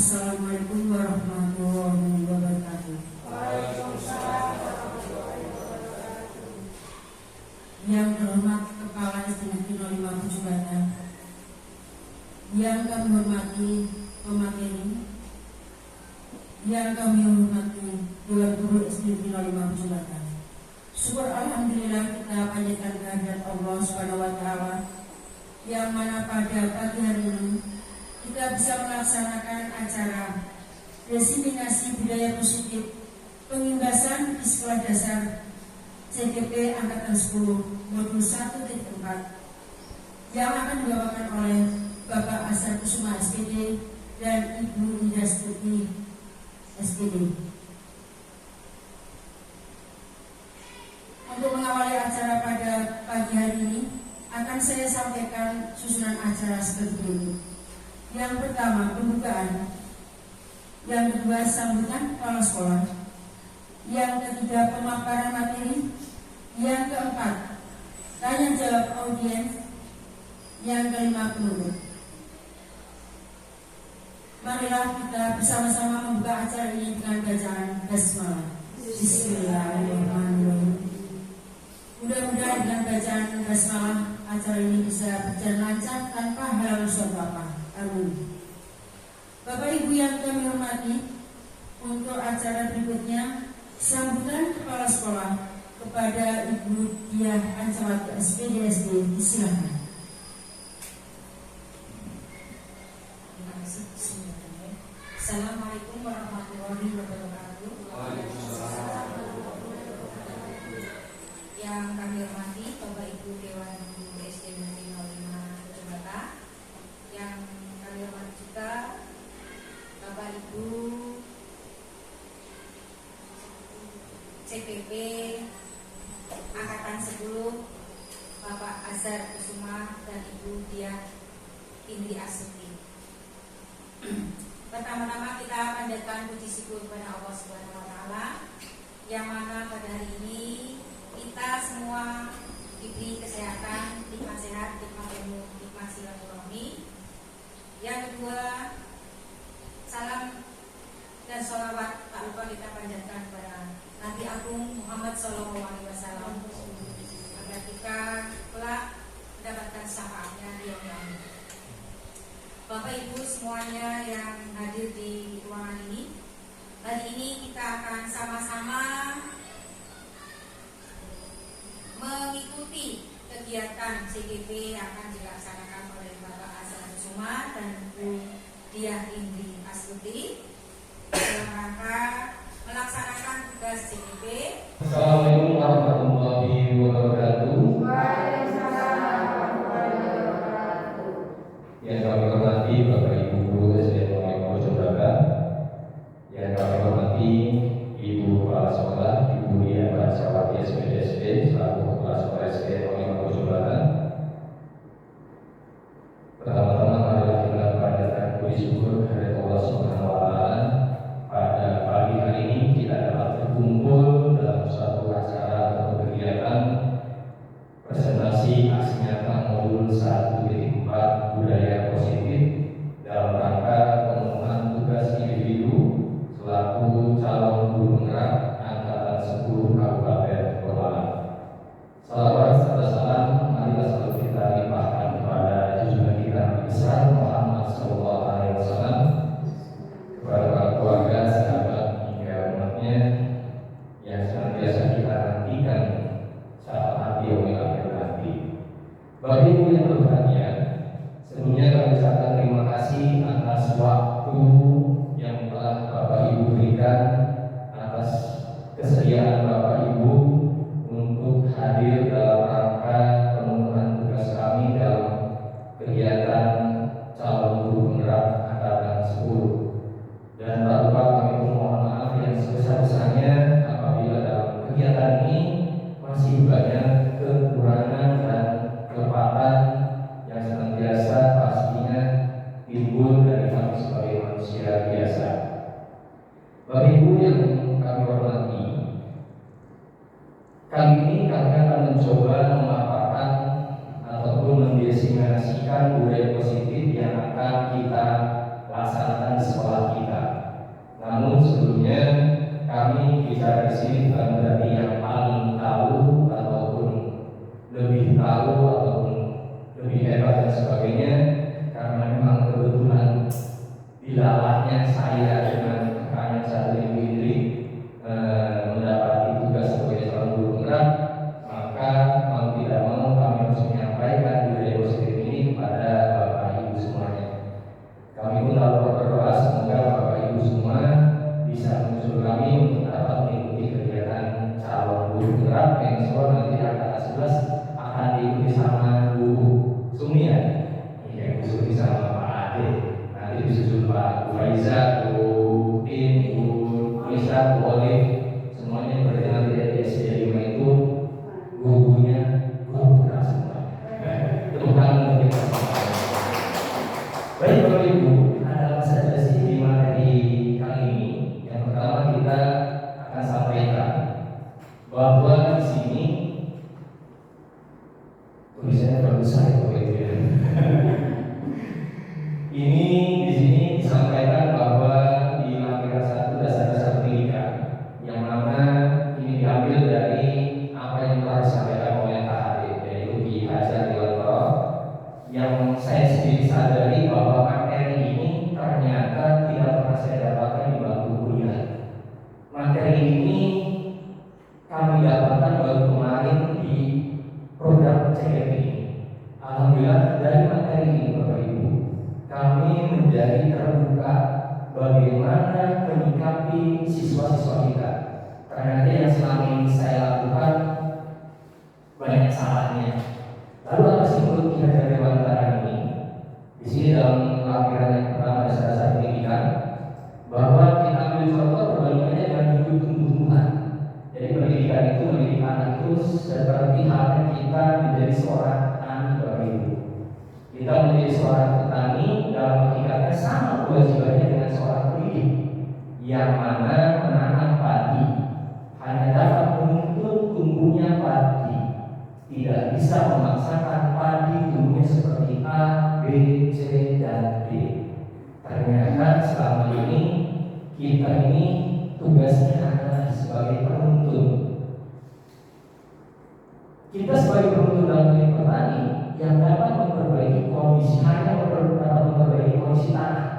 Assalamualaikum warahmatullahi wabarakatuh. Yang terhormat Kepala SD Negeri 05 Bujubatan, yang kami hormati pemateri, yang kami hormati Dewan Guru SD Negeri 05 Bujubatan. Syukur alhamdulillah kita panjatkan kehadirat Allah Subhanahu wa taala yang mana pada pagi hari ini kita bisa melaksanakan acara diseminasi budaya positif pengimbasan di sekolah dasar CGP Angkatan 10 Modul 1.4 yang akan dibawakan oleh Bapak Azhar Kusuma SPD dan Ibu Indah Stuti SPD. Untuk mengawali acara pada pagi hari ini akan saya sampaikan susunan acara seperti ini. Yang pertama, pembukaan. Yang kedua, sambutan kepala sekolah. Yang ketiga, pemaparan materi. Yang keempat, tanya jawab audiens. Yang kelima, penutup. Marilah kita bersama-sama membuka acara ini dengan bacaan basmalah. Bismillahirrahmanirrahim. Mudah-mudahan dengan bacaan basmalah acara ini bisa berjalan lancar tanpa halangan suatu apa. Amin. Bapak Ibu yang kami hormati, untuk acara berikutnya sambutan kepala sekolah kepada Ibu Diah Ancawati SPD SD, disilakan. Terima kasih. Assalamualaikum warahmatullahi wabarakatuh. Yang kami hormati Bapak Ibu Dewan Guru SD Negeri 05 Bujubatan, yang kami hormati juga Bapak Ibu CPP Angkatan 10, Bapak Azhar Kusuma dan Ibu Diah Indri Astuti. Pertama-tama kita panjatkan puji syukur kepada Allah Subhanahu wa taala yang mana pada hari ini kita semua diberi kesehatan, nikmat sehat, nikmat ilmu, nikmat silaturahmi. Yang kedua, salam dan sholawat tak lupa kita panjatkan kepada Nabi Agung Muhammad SAW agar kita kelak mendapatkan syafaatnya di yaumil akhir. Bapak Ibu semuanya yang hadir di ruangan ini, hari ini kita akan sama-sama mengikuti kegiatan CGP yang akan dilaksanakan oleh Bapak Azhar Kusuma dan Bu Diah Indri Astuti dalam rangka melaksanakan tugas CGP. Assalamualaikum warahmatullahi wabarakatuh. Waalaikumsalam warahmatullahi wabarakatuh. Yang kami hormati Bapak Ibu Guru SD 05 Bujubatan, yang kami hormati Ibu Kepala Sekolah, Ibu Diah Ancawati SPD SD selaku Kepala Sekolah SD 05 Bujubatan. Pertama-tama marilah kita panjatkan puji syukur kepada Allah Subhanahu wa taala pada pagi hari ini kita dapat berkumpul dalam suatu acara atau kegiatan presentasi aksi nyata modul 1.4 budaya positif dalam rangka pemenuhan tugas individu selaku calon guru penggerak angkatan 10 Kabupaten Pemalang. Salawat serta salam marilah selalu kita limpahkan kepada junjungan kita Nabi besar Muhammad SAW, kepada para keluarga, sahabat hingga umatnya yang senantiasa kita nantikan saat yaumil akhir nanti. Bapak Ibu yang berbahagia, sebelumnya kami ucapkan terima kasih atas waktu yang telah Bapak Ibu berikan, atas kesediaan Bapak Ibu untuk hadir dalam rangka pemenuhan tugas kami dalam kegiatan calon guru penggerak angkatan 10. Dan tak lupa kami pun mohon maaf yang sebesar-besarnya apabila dalam kegiatan ini masih banyak kekurangan dan kelupaan yang senantiasa pastinya timbul dari kami sebagai manusia biasa. Bapak Ibu yang kami hormati, kali ini kami akan mencoba memaparkan ataupun mendesimasikan budaya positif yang akan kita laksanakan di sekolah kita. Namun sebelumnya kami bicara di sini bukan berarti yang paling tahu ataupun lebih tahu ataupun lebih hebat dan sebagainya, karena memang kebetulan dilalahnya saya dengan kakaknya saya Ibu Indri mendapati tugas sebagai calon guru penggerak, maka mau tidak mau kami harus menyampaikan budaya positif ini kepada Bapak Ibu semuanya. Kami pun lalu berdoa semoga Bapak Ibu semua bisa menyusul kami untuk dapat mengikuti kegiatan calon guru penggerak yang insya nanti angkatan 11 akan diikuti sama Bu Sumi ya. Iya, Bu Sumi sama Pak Ade. Nanti disusul Pak Faiza, Bu Din, Bu Lisa, Bu Olive, semuanya berarti nanti dari SD 5 itu gurunya guru penggerak semua. Tepuk tangan untuk kita. Baik Bapak Ibu, ada apa saja sih di materi kali ini? Yang pertama kita akan sampaikan bahwa di sini tulisannya terlalu besar ya Bapak Ibu ya. Ini di sini disampaikan bahwa di materi 1 dasar-dasar pendidikan, yang mana ini diambil dari apa yang telah disampaikan oleh Pak Ade, yaitu di Hajar Dewantara, yang saya sendiri sadari bahwa materi ini ternyata tidak pernah saya dapatkan di bangku kuliah. Materi ini kami dapatkan baru kemarin di program CGP ini. Alhamdulillah dari materi ini Bapak Ibu, kami menjadi terbuka bagaimana menyikapi siswa-siswa kita. Ternyata yang selama ini saya lakukan banyak salahnya. Lalu apa sih menurut Hajar Dewantara ini? Di sini dalam lampiran yang pertama dasar-dasar pendidikan, bahwa kita ambil contoh perbandingannya dengan hidup tumbuh-tumbuhan. Jadi pendidikan itu, mendidik anak itu seperti halnya kita menjadi seorang petani Bapak Ibu. Kita menjadi seorang petani dalam hakikatnya sama kewajibannya dengan seorang pendidik, yang mana menanam padi hanya dapat menuntut tumbuhnya padi, tidak bisa memaksakan padi tumbuhnya seperti A, B, C, dan D. Ternyata selama ini kita ini tugasnya adalah sebagai penuntun. Kita sebagai penuntun dalam dunia petani yang dapat memperbaiki kondisi, hanya dapat memperbaiki kondisi tanah.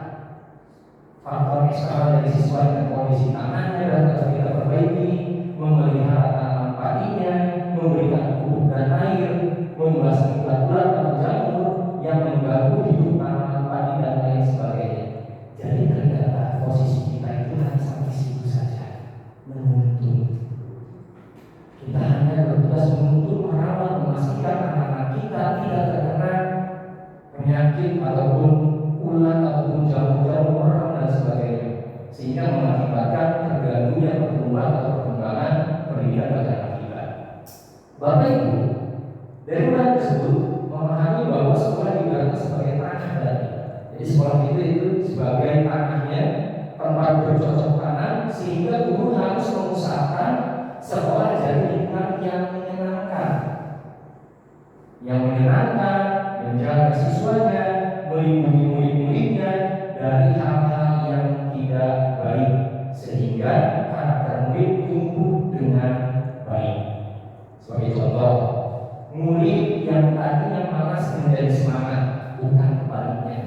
Faktor eksternal dari siswa dengan kondisi tanahnya dapat kita perbaiki, memelihara tanaman padinya, memberikan pupuk dan air, membasmi ulat-ulat atau jamur yang mengganggu hidup tanaman padi dan lain sebagainya. Jadi ternyata posisi kita itu hanya sampai situ saja, menuntun. Kita hanya bertugas menuntut, merawat, memastikan anak-anak kita tidak terkena penyakit ataupun ulat ataupun jamur-jamur orang dan sebagainya, sehingga mengakibatkan terganggunya pertumbuhan atau perkembangan pendidikan pada anak kita. Bapak Ibu, dari bulan tersebut memahami bahwa sekolah digerakkan sebagai tanah tadi. Jadi sekolah itu sebagai tanahnya, tempat bercocok tanam, sehingga guru harus mengusahakan sekolah jadi lingkungan yang menyenangkan, menjaga siswanya, melindungi murid-muridnya dari hal-hal yang tidak baik, sehingga karakter murid tumbuh dengan baik. Sebagai contoh, murid yang tadinya malas menjadi semangat, bukan kebaliknya.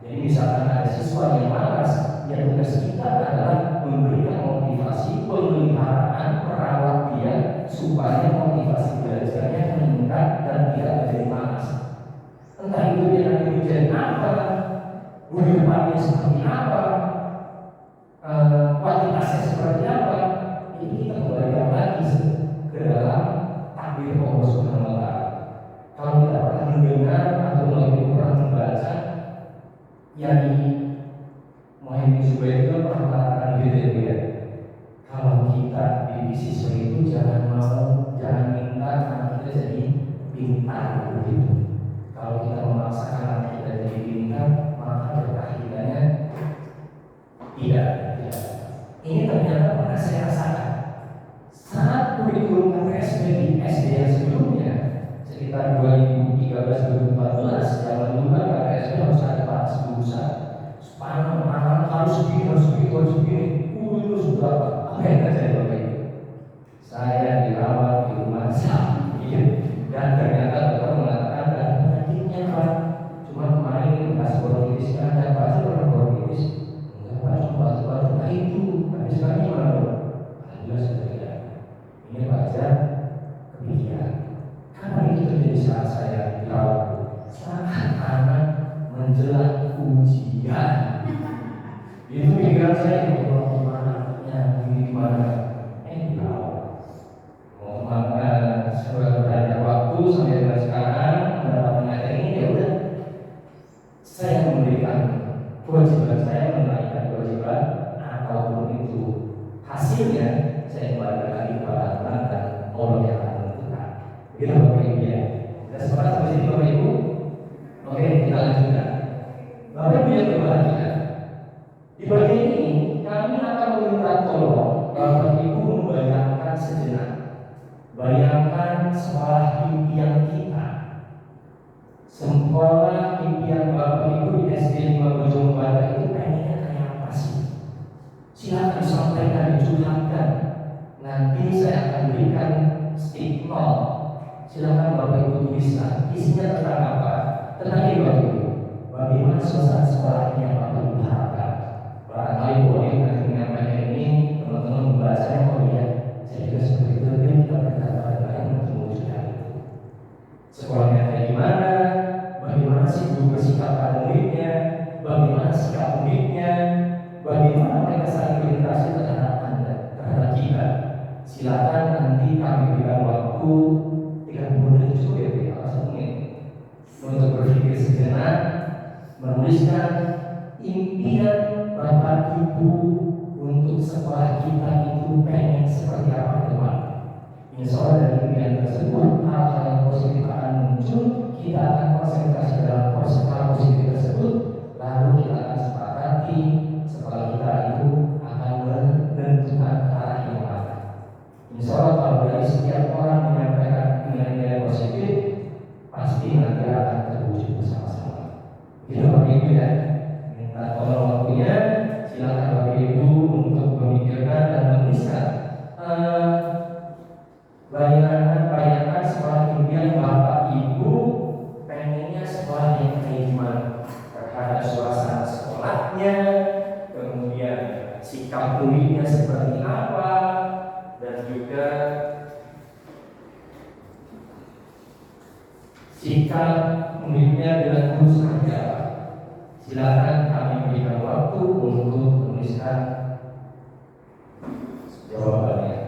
Jadi misalkan ada siswa yang malas, ya tugas kita adalah memberikan motivasi, pemeliharaan, merawat dia supaya motivasi belajarnya meningkat dan tidak menjadi malas. Entah itu dia nanti menjadi apa, depannya seperti apa, kualitasnya seperti apa, ini kita kembalikan lagi ke dalam takdir Allah Subhanahu wa Ta'ala. Kalau kita pernah mendengar atau melalui pernah membaca, Yani Muhammad Zubair itu pernah mengatakan gitu ya, kalau kita didik siswa itu jangan minta anak kita jadi pintar begitu. Kalau kita memaksakan anak kita jadi pintar, maka berkah-berkahnya tidak. Ini ternyata pernah saya rasakan saat kurikulum KPSB di SD yang sebelumnya, sekitar 2013-2014, yang dulu kan KPSB harus ada panas busa, panah harus baju gini, kurus berapa? Apa yang terjadi Bapak Ibu? Saya dirawat di rumah sakit dan ternyata dokter mengatakan ada penyakitnya Pak. Cuma kemarin bekas bronkitis ada Pak, saya pernah bronkitis. Enggak Pak, cuma batuk-batuk. Nah itu, tapi sekarang gimana Dok? Alhamdulillah sudah tidak. Ini wajar kepikiran. Karena itu terjadi saat saya dirawat, saat anak menjelang ujian. Itu pikiran saya, Allah gimana anaknya, ini gimana? Dirawat. Mau makan sudah banyak waktu sampai dengan sekarang mendapatkan materi ini, ya udah. Saya memberikan kewajiban saya, menunaikan kewajiban apapun itu. Hasilnya saya kembalikan lagi kepada Tuhan dan Allah yang akan menentukan. Begitu Bapak Ibu ya. Kita sepakat sampai sini Bapak Ibu. Oke, kita lanjutkan. Bapak Ibu yang berbahagia, di bagian ini kami akan meminta tolong Bapak Ibu membayangkan sejenak. Bayangkan sekolah impian kita. Sekolah impian Bapak Ibu di SD 5 Bojong Bada itu pengennya kayak apa sih? Silakan sampaikan, curhatkan. Nanti saya akan berikan stick 0. Silakan Bapak Ibu tuliskan. Isinya tentang apa? Tentang ini Bapak Ibu. Bagaimana suasana sekolah ini yang Bapak Ibu harapkan? Barangkali boleh nanti menyampaikan ini teman-teman membacanya. Oh iya, saya juga seperti itu. Kita berkata lain untuk mewujudkan itu. Sekolahnya kayak gimana? Bagaimana sih guru bersikap pada muridnya? Bagaimana sikap muridnya? Bagaimana mereka saling berinteraksi terhadap Anda, terhadap kita? Silakan nanti kami berikan waktu 30 menit cukup ya, atau 1 menit untuk berpikir sejenak, menuliskan impian Bapak Ibu untuk sekolah kita itu pengen seperti apa ke depan. Insya Allah dari impian tersebut hal-hal yang positif akan muncul. Kita akan konsentrasi dalam hal positif tersebut, lalu kita akan sepakati sekolah kita itu akan menentukan arah yang mana. Insya Allah kalau dari setiap orang menyampaikan nilai-nilai positif, pasti nanti akan terwujud bersama-sama. Itu Bapak Ibu ya. Minta tolong waktunya, silakan Bapak Ibu untuk memikirkan dan menuliskan bayangan sekolah impian Bapak Ibu pengennya sekolah yang kayak gimana, terhadap suasana sekolahnya, kemudian sikap muridnya seperti apa, dan juga sikap muridnya dengan guru seperti apa. Silakan kami berikan waktu untuk menuliskan jawabannya.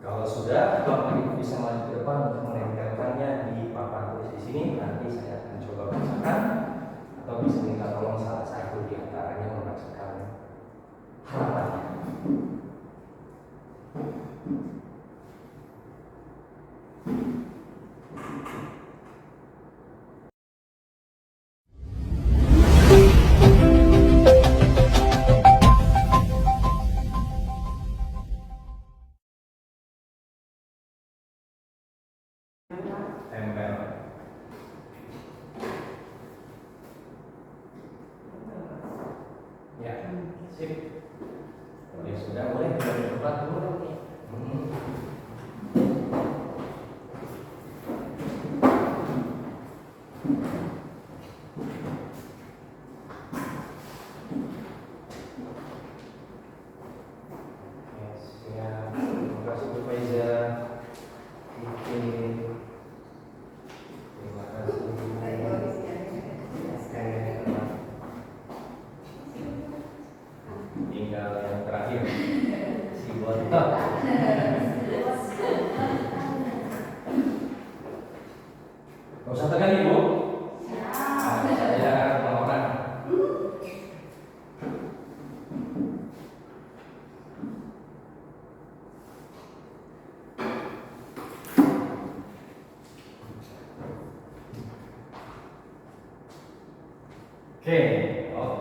Kalau sudah, Bapak Ibu bisa maju ke depan untuk menempelkannya di papan tulis di sini. Nanti saya akan coba bacakan, atau bisa minta tolong salah satu di antaranya membacakan harapannya. Tempel. Ya, sip. Ya sudah, boleh kita berdebat dulu nih. Ya, terima kasih Bu Faiza. Terima kasih. Tinggal yang terakhir si bontot. Gak usah tekan Ibu. Saya melakukan.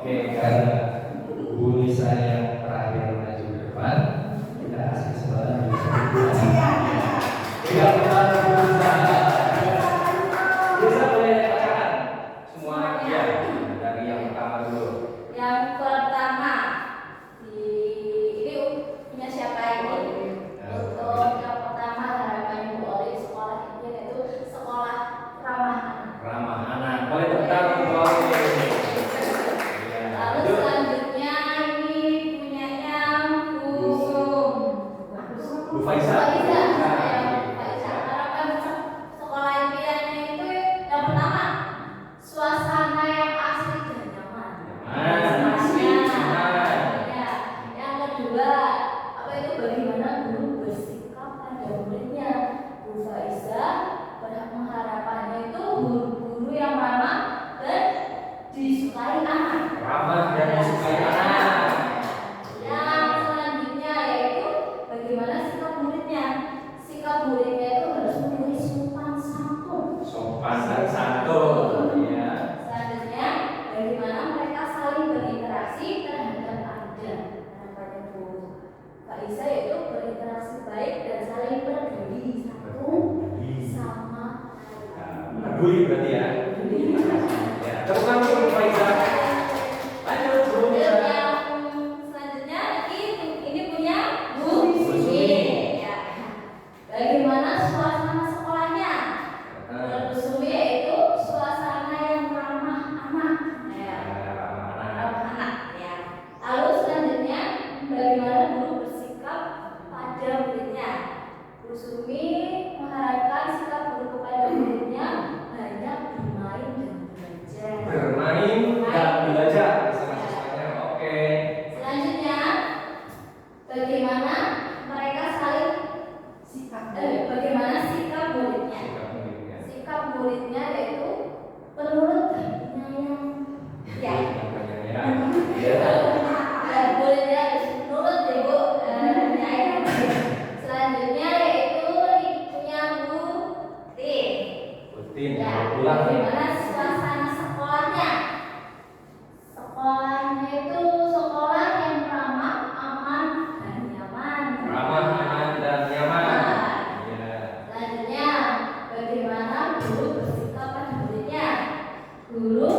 Oke, karena Bu Nisa yang terakhir maju ke depan, kita kasih kesempatan Bu Nisa. Tidak benar Bu Nisa. Bu Nisa boleh katakan semua ya dari yang pertama dulu. Yang pertama, ini punya siapa ini? Untuk yang pertama harapan Ibu Oli sekolah ini yaitu sekolah ramah anak. Ramah anak. Boleh tepuk Bu Oli. Lalu selanjutnya ini punyanya Bu Faisal. Harapan sekolah impiannya itu yang pertama, suasana yang asli dan nyaman. Ya. Yang kedua, apa itu bagaimana guru bersikap pada muridnya. Bu Faiza mengharapannya itu guru-guru yang ramah dan disukai anak. Ramah dan disukai anak. Yang selanjutnya yaitu bagaimana sikap muridnya. Sikap muridnya itu harus memiliki sopan santun. Sopan dan santun. Ya. Selanjutnya, bagaimana mereka saling berinteraksi terhadap Anda. Harapannya Bu Faiza yaitu berinteraksi baik dan saling peduli satu sama lain. Peduli berarti ya. Ya. Tepuk tangan untuk Bu Faiza. Lanjut Bu Nisa. Yang selanjutnya ini punya Bu Sumi. Ya. Bagaimana suasana sekolahnya? Menurut Bu Sumi yaitu suasana yang ramah anak. Ya. Ramah anak. Ya. Lalu selanjutnya bagaimana guru bersikap pada muridnya? Bu Sumi mengharapkan sikap guru kepada muridnya banyak bermain dan belajar. Bermain dan belajar bersama siswanya. Oke. Selanjutnya, bagaimana mereka saling bagaimana sikap muridnya? Sikap muridnya. Sikap muridnya yaitu penurut dan penyayang. Ya. Ya. Ya. Dan muridnya harus menurut ya Bu, penyayang. Selanjutnya yaitu punya Bu Tin. Rutin. Ya. Pulang. Bagaimana suasana sekolahnya? Sekolahnya itu sekolah yang ramah, aman, dan nyaman. Ramah, aman dan nyaman. Ya. Selanjutnya, bagaimana guru bersikap pada muridnya? Guru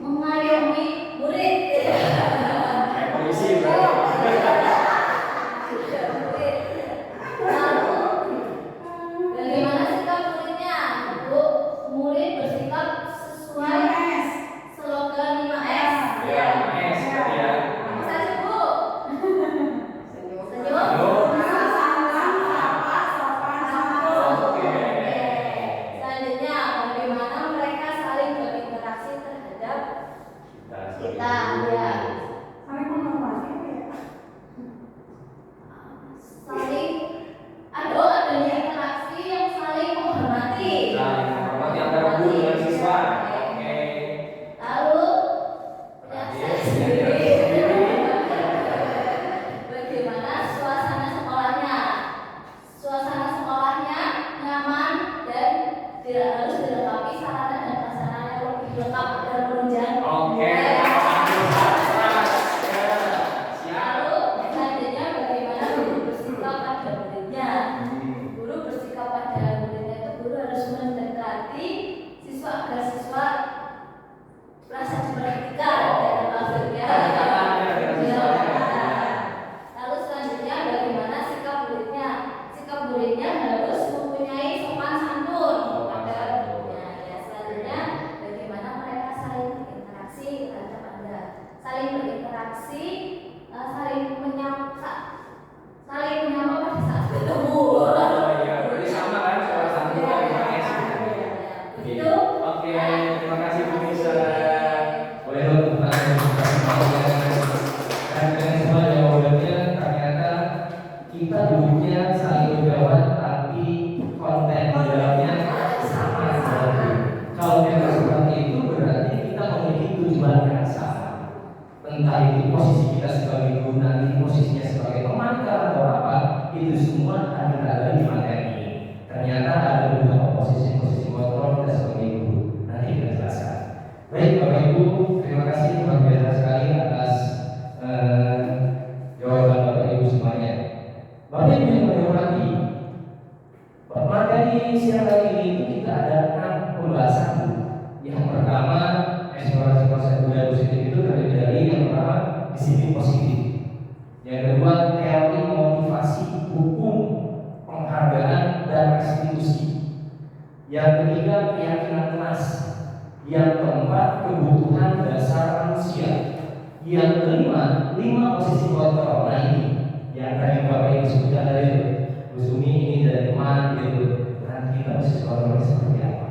mengayomi murid. Kayak polisi berarti. Lalu, bagaimana sikap muridnya? Bu, murid bersikap sesuai slogan 5S. Ya, nice berarti ya. Bisa Bu? Senyum. Oke. Selanjutnya, bagaimana mereka saling berinteraksi terhadap kita? Ya. Saling adanya interaksi yang saling menghormati. Saling menghormati antara guru dan siswa. Oke. Lalu punya saya sendiri. Bagaimana suasana sekolahnya? Suasana sekolahnya nyaman dan tidak harus dilengkapi sarana dan prasarana yang lebih lengkap dan menunjang. Oke. Lalu selanjutnya bagaimana guru bersikap pada muridnya? Guru bersikap pada muridnya itu guru harus mendekati siswa agar siswa merasa diperhatikan dan maksudnya. Lalu selanjutnya bagaimana sikap muridnya? Sikap muridnya harus mempunyai sopan santun pada muridnya. Ya, selanjutnya bagaimana mereka saling berinteraksi terhadap Anda. Saling berinteraksi, saling menyapa pada saat ketemu. Iya, berarti sama kan salah satu dari MS. Begitu. Oke, terima kasih Bu Nisa. Boleh dong dan semua jawabannya ternyata kita dulunya saling menjawab tapi konten di dalamnya sama sekali. Kalau memang seperti itu berarti kita memiliki tujuan yang sama. Entah itu posisi kita sebagai guru, nanti posisinya sebagai pemangkal atau apa, itu semua ada di materi ini. Ternyata ada beberapa posisi kontrol kita sebagai guru. Nanti kita jelaskan. disiplin positif. Yang kedua, teori motivasi, hukum, penghargaan, dan restitusi. Yang ketiga, keyakinan keras. Yang keempat, kebutuhan dasar manusia. Yang kelima, 5 posisi kontrol. Nah ini yang tadi Bapak Ibu sebutkan tadi itu, Bu Sumi ini dari teman gitu. Nanti kita posisi kontrolnya seperti apa?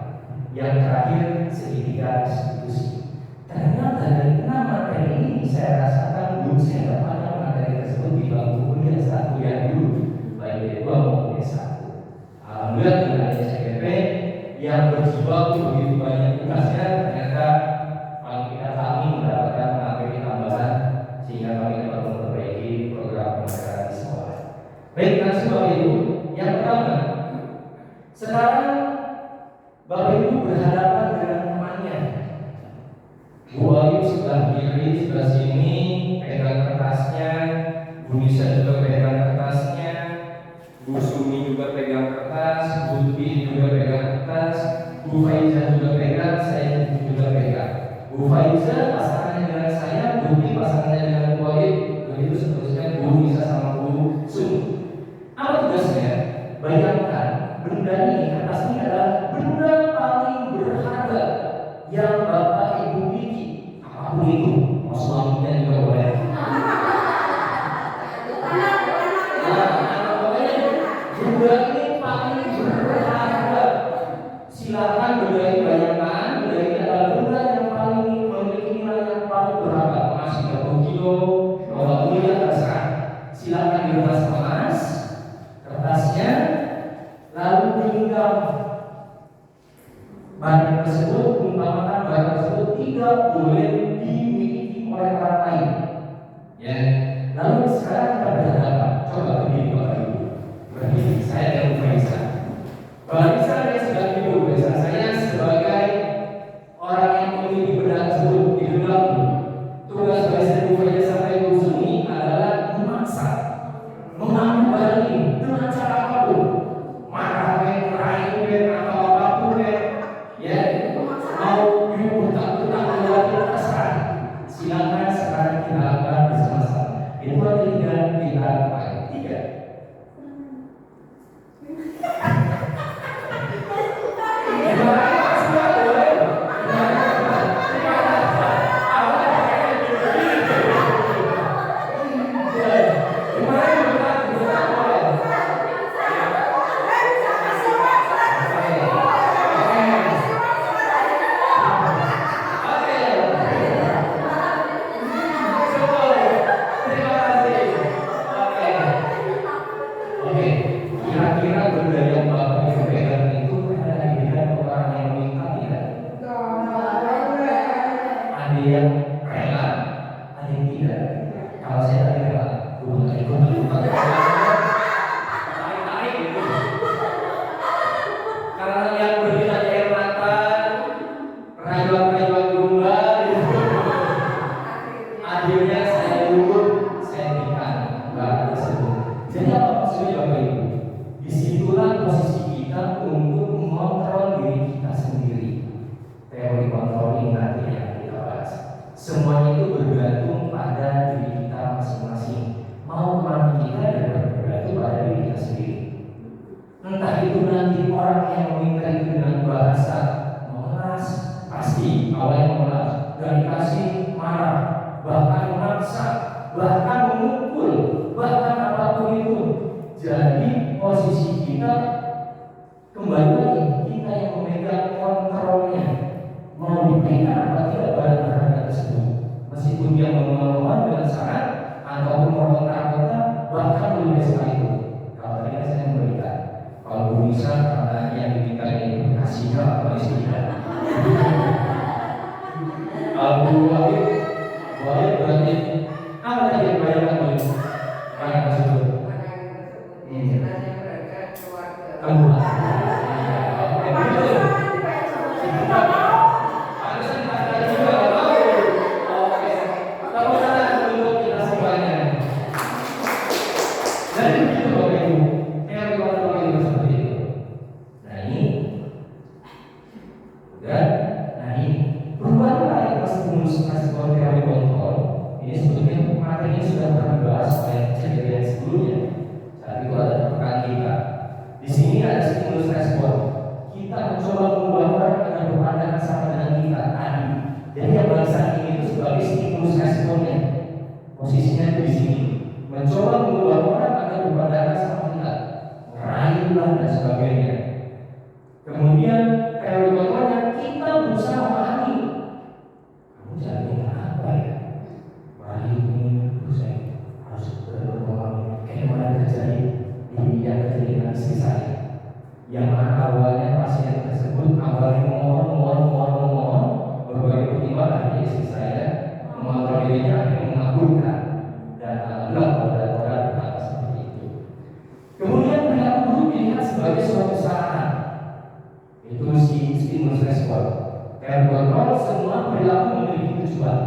Yang terakhir, segitiga restitusi. Ternyata dari 6 materi ini saya rasakan belum saya dapatkan materi tersebut di bangku kuliah satu yang dulu, baik D2 maupun D1. Alhamdulillah dengan SPP yang berjibaku begitu banyak tugasnya, ternyata paling tidak kami mendapatkan materi tambahan sehingga kami dapat memperbaiki program pembelajaran di sekolah. Baik, nah sebab itu yang pertama, sekarang Bapak Ibu berhadapan dengan temannya. Bu Ayu sebelah kiri, sebelah sini pegang kertasnya, Bu Nisa juga pegang kertasnya, Bu Sumi juga pegang kertas, Bu Tuti juga pegang kertas, Bu Faiza juga pegang, saya juga pegang. Bu Faiza pasangannya dengan saya, Bu Tuti pasangannya dengan Bu Ayu, begitu seterusnya Bu Nisa sama Bu Sumi. Apa tugasnya? Bayangkan benda ini, kertas ini adalah benda paling berharga yang Bapak Ibu miliki. Apapun itu, mau suaminya juga boleh. Benda ini paling berharga. Silakan benda ini bayangkan, benda ini adalah benda yang paling memiliki nilai yang paling berharga. Masih 30 kilo, 20 kilo terserah. Silakan dikemas kertasnya, lalu digenggam. Barang tersebut, umpamakan barang tersebut tidak boleh dimiliki oleh orang lain. Ya. Lalu sekarang kita berhadapan. Coba berdiri Bapak Ibu. Berdiri. Saya dan Bu Faisa. Bapak Faisa yang sudah Ibu Faisa. Saya sebagai orang yang memiliki benda tersebut di dalam tugas Faisa Bu Faisa sampai Bu Sumi adalah memaksa, mengambil barang ini dengan cara apapun. Marah, meraih, atau apapun, ya, mau diputar-putar menjadi terserah. Silakan sekarang kita lakukan bersama-sama. Itu ketiga kita lakukan. 3. Perubahan yang masih teori kontrol ini sebetulnya stimulus responnya. Posisinya di sini, mencoba mengubah orang agar berpandangan sama kita, meraihlah dan sebagainya. Kemudian teori kontrolnya kita berusaha memahami. Kamu jangan minta apa ya? Meraih ini saya harus memahami. Kayak mana terjadi yang terjadi dengan istri saya. Yang mana awalnya pasien tersebut awalnya mohon berbagai pertimbangan dari istri saya mengontrol dirinya akhirnya mengabulkan dan alhamdulillah orang berkata seperti itu. Kemudian perilaku buruk dilihat sebagai suatu saran. Itu si stimulus respon. Teori kontrol semua perilaku memiliki tujuan.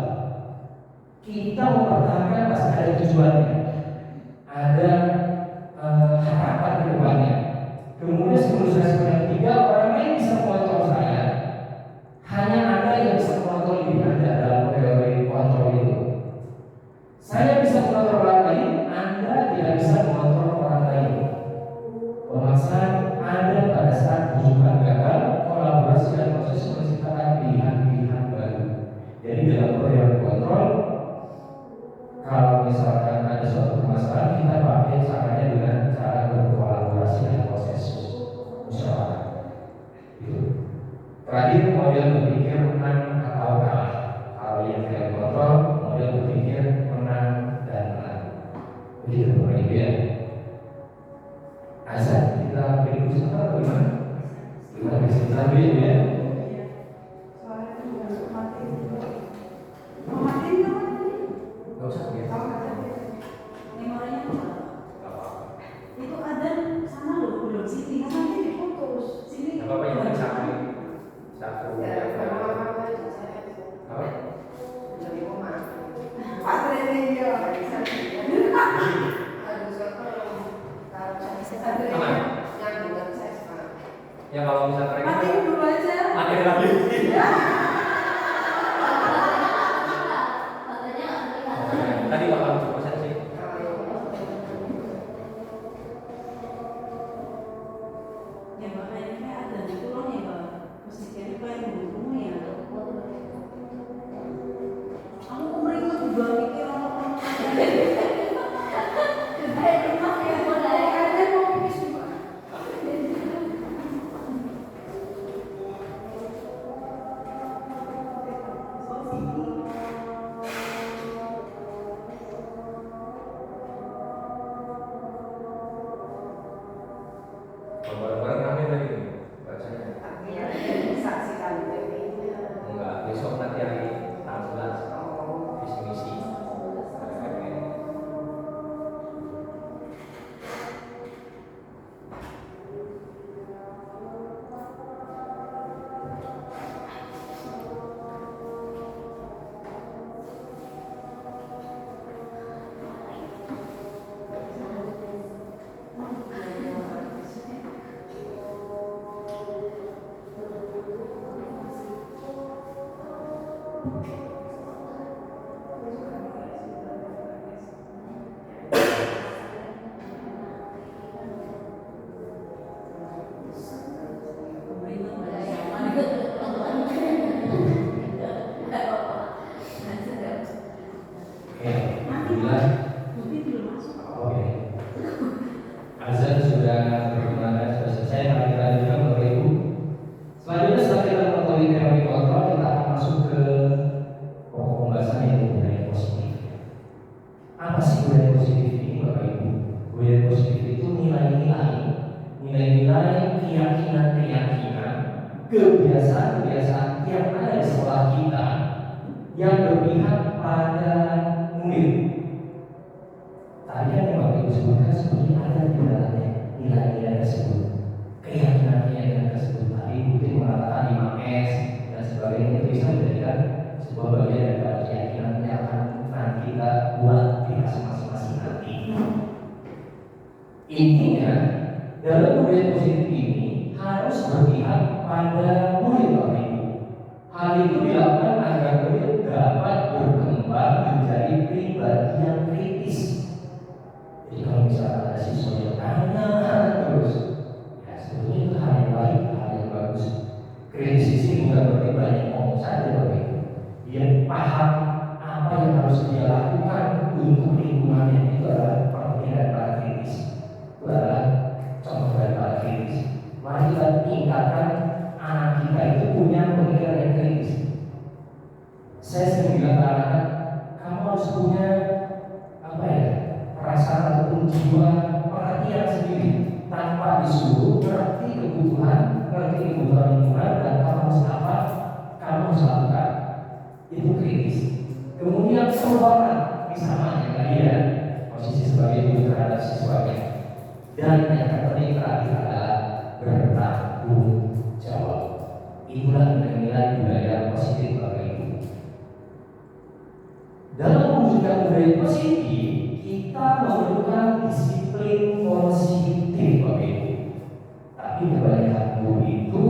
Kita mempertahankan pasti ada tujuannya, ada harapan ke depannya. Kemudian stimulus respon yang ketiga, orang lain bisa mengontrol saya. Hanya Anda yang bisa mengontrol diri Anda dalam teori kontrol itu. Saya bisa mengontrol orang lain, Anda tidak bisa mengontrol orang lain. Pemaksaan ada pada saat rujukan gagal, kolaborasi dan proses menciptakan pilihan-pilihan baru. Jadi dalam teori kontrol, kalau misalkan ada suatu permasalahan, kita pakai caranya dengan cara berkolaborasi dan proses musyawarah. Itu. Terakhir, model berpikir menang atau kalah. Kalau yang teori kontrol, model berpikir menang dan menang. Begitu Bapak Ibu ya. Azan kita beri usaha atau gimana? Gimana bisa kita beri ya? Gak usah ya. Itu ada sana loh, belum sini, nanti diputus. Sini. Apa yang satu? Satu. Apa? Pak Reni ya. Ya kalau bisa mereka Matiin dulu aja. matiin lagi. Tadi 80% sih. Ya makanya kayak ada di pulau ya Pak. Musiknya itu kayak mendukung ya. Aku meringat juga mikir orang-orang. Ada mau pipis juga. Bareng-bareng rame tadi bacanya. Enggak, besok nanti hari 16 visi misi. Azan sudah berkenalan, sudah selesai. Mari kita lanjutkan Bapak Ibu. Selanjutnya setelah kita mengetahui teori kontrol, kita akan masuk ke pokok pembahasan yaitu budaya positif. Apa sih budaya positif ini Bapak Ibu? Budaya positif itu nilai-nilai, keyakinan, kebiasaan-kebiasaan yang ada di sekolah kita yang berpihak pada murid. Tadi yang Bapak Ibu sebutkan sebenarnya ada di dalamnya nilai-nilai tersebut, keyakinan tersebut. Tadi Bukti mengatakan 5S dan sebagainya itu bisa menjadikan sebuah bagian daripada keyakinan yang akan nanti kita buat di masing-masing nanti. Intinya dalam budaya positif ini harus berpihak pada murid Bapak Ibu. Hal itu dilakukan agar murid dapat berkembang menjadi pribadi yang kritis. Jadi kalau misalnya ada siswa yang tanya terus, ya sebetulnya itu hal yang baik, hal yang bagus. Kritis ini bukan berarti banyak ngomong saja, Bapak Ibu. Dia paham apa yang satu jiwa perhatian sendiri tanpa disuruh ngerti kebutuhan lingkungan dan kamu harus apa, kamu harus lakukan. Itu kritis. Kemudian perbuatan misalnya tadi ya, posisi sebagai guru terhadap siswanya. Dan yang terpenting terakhir adalah bertanggung jawab. Itulah nilai budaya positif Bapak Ibu. Dalam mewujudkan budaya positif, kita memerlukan disiplin positif Bapak Ibu. Tapi kebanyakan guru itu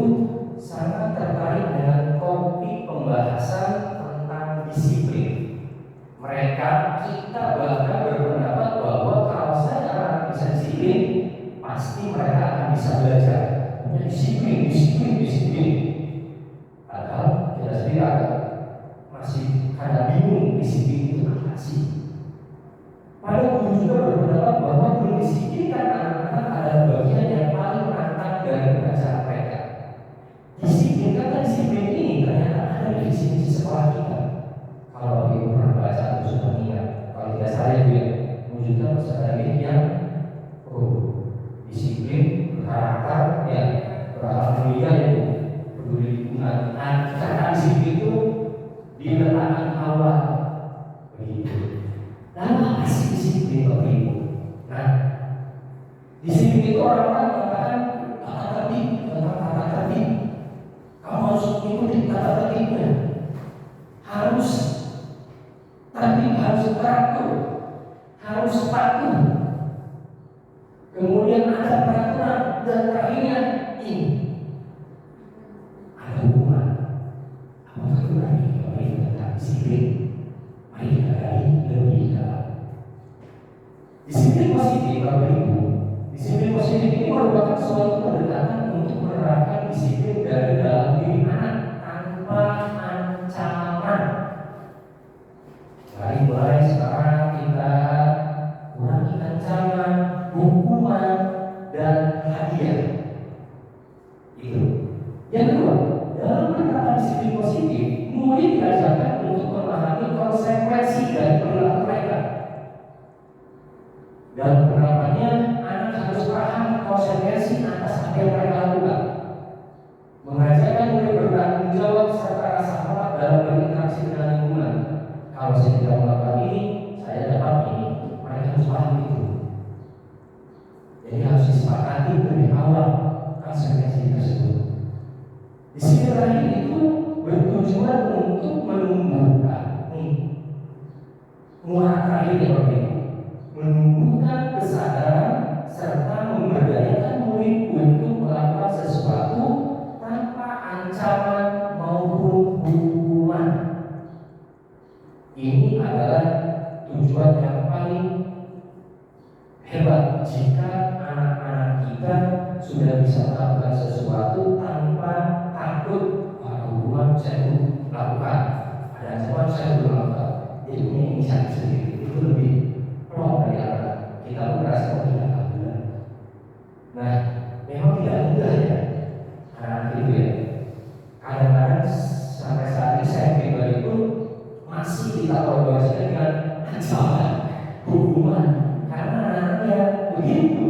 sangat tertarik dengan topik pembahasan tentang disiplin. Kita bahkan berpendapat bahwa kalau saya bisa disiplin, pasti mereka akan bisa belajar. Punya disiplin. Padahal kita sendiri masih kadang bingung disiplin itu apa sih. Padahal guru juga berpendapat bahwa mendisiplinkan anak-anak adalah bagian yang paling rantang dari pengajaran mereka. Disiplin ini ternyata ada di sini sekolah kita. Kalau ibu pernah baca itu sudah ingat. Kalau tidak salah dia mewujudkan peserta didik yang disiplin, berkarakter, ya berakhlak mulia, itu peduli lingkungan. Nah, kata disiplin itu diletakkan awal begitu. Lalu apa sih disiplin Bapak Ibu? Nah, disiplin itu orang-orang mengatakan tata tertib, tentang tata tertib. Kamu harus ikuti tata tertibnya. Harus tertib, harus teratur, harus patuh. Kemudian ada peraturan dan terakhirnya ini ada hukuman. Apakah berani Bapak Ibu tentang disiplin? Mari kita gali lebih dalam. Disiplin positif Bapak Ibu. Disiplin positif ini merupakan suatu pendekatan untuk menerapkan disiplin dari dalam diri anak tanpa ancaman. Mari mulai sekarang kita kurangi ancaman, hukuman, dan hadiah. Itu. Yang kedua, dalam penerapan disiplin positif, murid diajarkan untuk memahami konsekuensi dari perilaku mereka. Dalam penerapannya, anak harus paham konsekuensi atas apa yang mereka lakukan. Mengajarkan murid bertanggung jawab serta rasa hormat dalam berinteraksi dengan lingkungan. Kalau saya tidak melakukan ini, saya dapat ini. Mereka harus paham itu. Jadi harus disepakati lebih awal konsekuensi tersebut. Disiplin tadi itu bertujuan untuk menumbuhkan muara terakhir ya Bapak Ibu, menumbuhkan kesadaran serta memberdayakan murid untuk melakukan sesuatu tanpa ancaman maupun hukuman. Ini adalah tujuan yang paling hebat jika anak-anak kita sudah bisa melakukan sesuatu tanpa takut hukuman saya lakukan, ada ancaman saya lakukan. Jadi punya inisiatif sendiri itu lebih plong dari anak. Kita pun merasa tidak alhamdulillah. Nah, memang tidak mudah ya anak itu ya. Kadang-kadang sampai saat ini saya pribadi pun masih dikolaborasikan dengan ancaman hukuman karena anaknya begitu.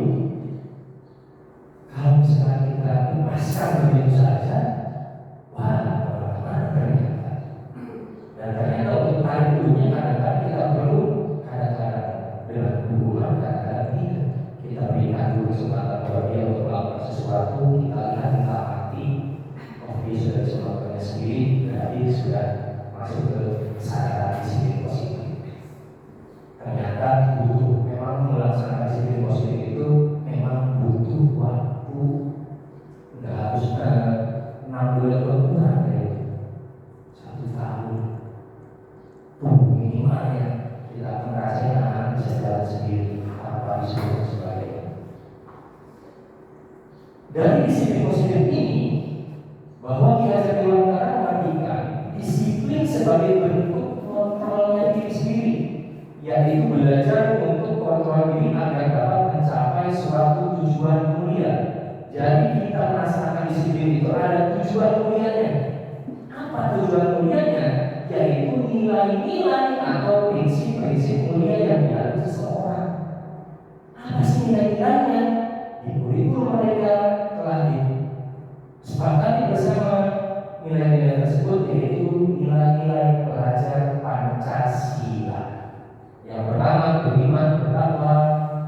Kalau misalnya kita lepaskan begitu saja, wah, orang-orang ternyata. Dan ternyata untuk tarik dulunya kadang-kadang kita perlu kadang-kadang dengan hukuman, kadang-kadang tidak. Kita berikan dulu kesempatan buat dia untuk melakukan sesuatu, kita lihat, kita amati. Oh, dia sudah bisa melakukannya sendiri, berarti sudah masuk ke kesadaran disiplin positif. Ternyata butuh, memang melaksanakan disiplin positif itu memang butuh waktu. Nggak harus 6 bulan kurang dari 1 tahun. Minimalnya kita merasa anak bisa jalan sendiri tanpa disuruh sebagainya. Dari disiplin positif ini, bahwa diajar Dewantara mengartikan disiplin sebagai bentuk kontrolnya diri sendiri, yaitu belajar untuk kontrol diri agar dapat mencapai suatu tujuan mulia. Jadi kita merasakan disiplin itu ada tujuan mulianya. Apa tujuan mulianya? Yaitu nilai-nilai atau prinsip-prinsip mulia yang dialami seseorang. selamat, beriman, bertakwa,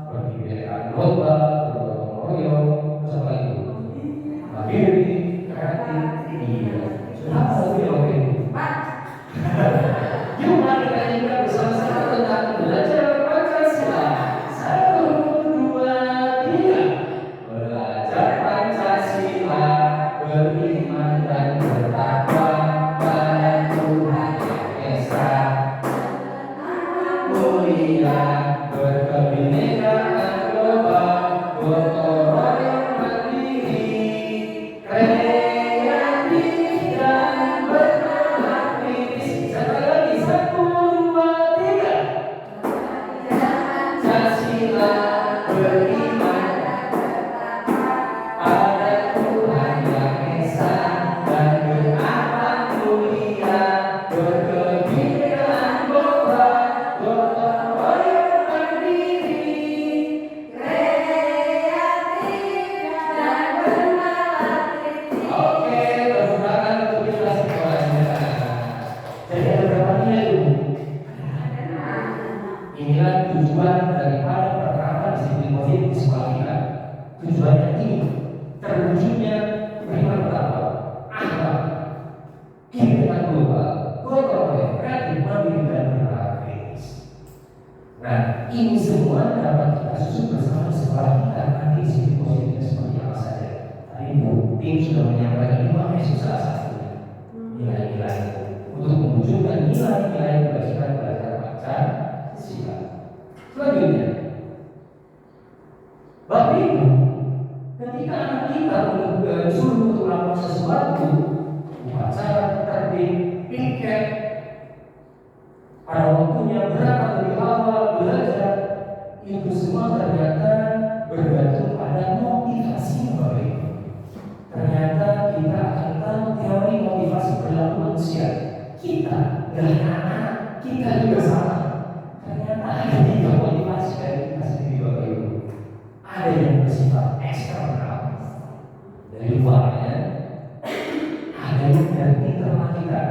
berkebinekaan global, bergotong royong, terus apa itu? Mandiri, kreatif, iya. Sudah lebih oke. Yuk mari kita bersama-sama tentang belajar Pancasila. 1, 2, 3. Belajar Pancasila, beriman dan bertakwa pada Tuhan Yang Esa, mulia, berkebinekaan global, gotong royong mandiri, kreatif dan bernalar kritis. Sekali lagi, 1, 2, 3. Pancasila, beriman pada Tuhan Yang Esa dan berakhlak mulia, berkebinekaan global, gotong royong mandiri, kreatif dan bernalar kritis. Oke, tepuk tangan untuk kita semuanya. Jadi ada berapa nilai itu? Inilah tujuan daripada penerapan disiplin positif di sekolah kita. Tujuannya ini terwujudnya beriman bertakwa, akhlak, kebinekaan global, gotong royong, kreatif, mandiri dan bernalar kritis. Nah, ini semua dapat kita susun bersama di sekolah kita. Nanti disiplin positifnya seperti apa saja. Tadi Bu Tim sudah menyampaikan 5 isu salah satunya. Nilai-nilai untuk mewujudkan nilai-nilai kewajiban belajar Pancasila. Selanjutnya, Bapak Ibu, ketika anak kita disuruh untuk melakukan sesuatu, upacara, tertib, piket, pada waktunya berangkat lebih awal belajar, itu semua ternyata bergantung pada motivasi Bapak Ibu. Ternyata kita akan tahu teori motivasi perilaku manusia. Kita dan anak-anak kita juga sama. Ternyata ada 3 motivasi dari kita sendiri Bapak Ibu. Ada yang bersifat eksternal dari luarnya, ada yang dari internal kita.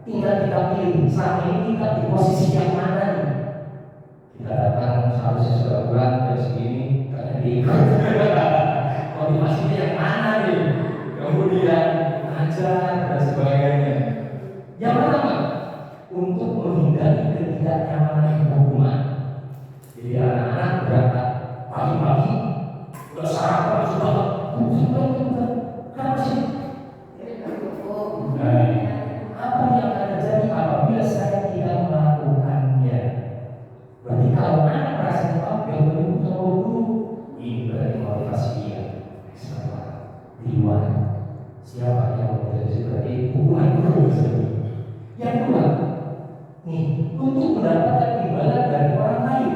Tinggal kita pilih selama ini kita di posisi yang mana nih. Kita datang seharusnya sudah bulan dari segini karena diikut. Motivasinya yang mana nih? Kemudian ajar dan sebagainya. Yang pertama, untuk menghindari ketidaknyamanan di rumah. Jadi anak-anak berangkat pagi-pagi, udah sarapan sudah, kenapa sih? Apa yang akan terjadi apabila saya tidak melakukannya? Berarti kalau anak merasa apa yang berikut sama guru, ini berarti motivasi dia di luar. Siapa yang motivasi berarti hubungan guru sendiri. Yang kedua, nih untuk mendapatkan imbalan dari orang lain.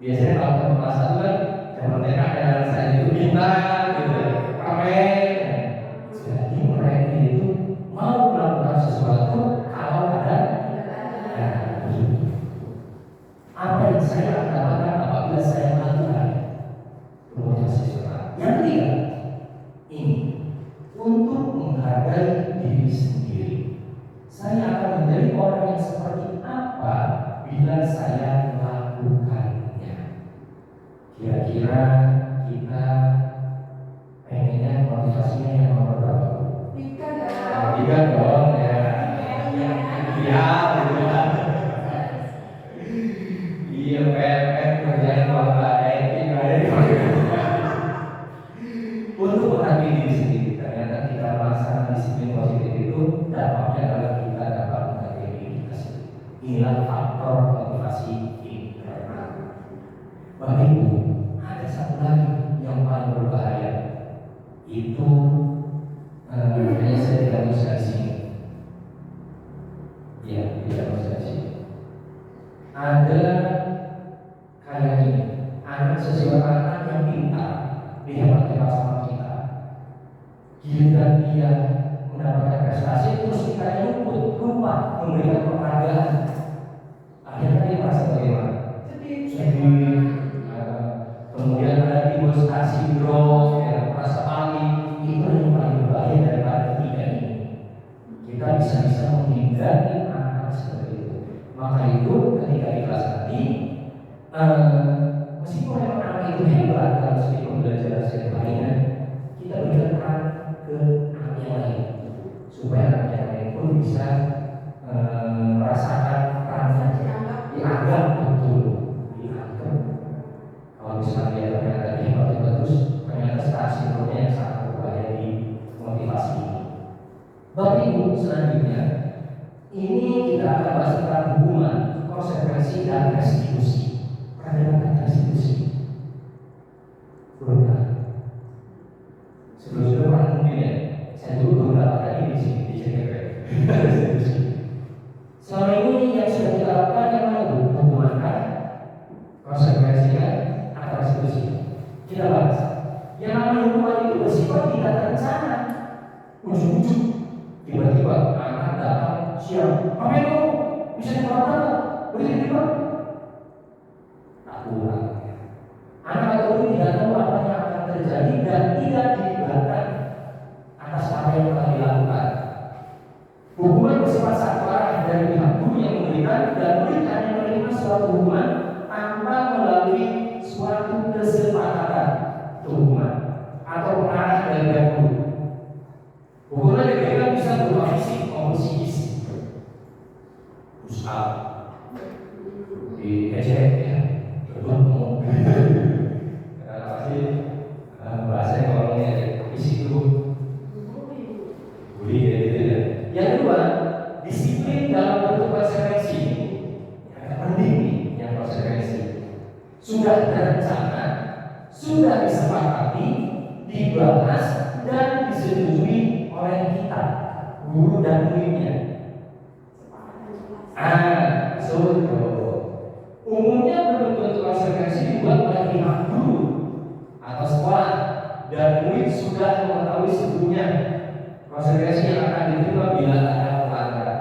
Biasanya kalau ke kelas 1 kan zaman TK dan saya itu bintang gitu, pamer. Jadi mereka itu mau melakukan sesuatu kalau ada apa yang saya akan dapatkan apabila saya melakukan motivasi seseorang. Yang ketiga, ini untuk menghargai diri sendiri. Saya akan menjadi orang yang seperti apa bila saya melakukannya. Kira-kira kita pengennya motivasinya yang nomor berapa? 3 dong ya. Iya, iya PMN kerjaan bapak etik untuk menghargai diri sendiri. Ternyata kita melaksanakan disiplin positif itu dampaknya adalah kita dapat menghargai diri kita sendiri. Inilah faktor motivasi internal. Bapak Ibu, ada satu lagi yang paling berbahaya. Itu kayaknya saya tidak bisa di sini. Iya, tidak bisa di sini. Ada kayak gini, anak seseorang yang pintar, dia hebat-hebat sama kita. Giliran dia mendapatkan prestasi, terus kita lupa memberikan penghargaan. Akhirnya dia merasa bagaimana? Sedih. Kemudian ada timbul sindrom, ya, merasa paling. Itu yang paling berbahaya daripada ketiga ini. Kita bisa menghindari anak seperti itu. Maka itu ketika di kelas nanti Meskipun memang anak itu hebat dalam segi pembelajaran dan lainnya, kita berikan peran ke anak yang lain supaya anak yang lain pun bisa merasakan perannya, dianggap betul, dianggap. Kalau misalnya dia ternyata hebat juga terus ternyata stasiunnya yang sangat berbahaya di motivasi ini. Bapak Ibu, selanjutnya ini kita akan bahas tentang hubungan, konsekuensi dan restitusi. Pernah restitusi? Belum kan? Sebelum orang mungkin ya, saya dulu belum dapat kali di sini di CKP. Restitusi. Selama ini yang sudah kita lakukan yang mana bu? Hubungan kan, konsekuensi kan, atau restitusi? Kita bahas. Yang namanya hubungan itu bersifat tidak terencana. Ujuk-ujuk tiba-tiba anak datang siang, apa itu? Bisa dikatakan? Boleh tiba-tiba? Tak pulang. Anak atau ini tidak tahu apa yang akan terjadi dan tidak dilibatkan atas apa yang telah dilakukan. Hubungan bersifat satu arah dari pihak guru yang memberikan dan murid hanya menerima suatu hubungan tanpa melalui suatu kesepakatan hubungan atau pengarah dari pihak guru. Hubungan yang diberikan bisa berupa fisik maupun psikis. Push up di ejek ya, betul. Apa sih bahasa yang ngomongnya fisik dulu, bully gitu ya. Yang kedua, disiplin dalam bentuk konsekuensi. Yang penting nih, yang konsekuensi sudah terencana, sudah disepakati, dibahas dan disetujui oleh kita, guru dan muridnya. Betul. Umumnya berbentuk konsekuensi dibuat oleh pihak guru atau sekolah dan murid sudah mengetahui sebelumnya konsekuensi yang akan diterima bila ada pelanggaran.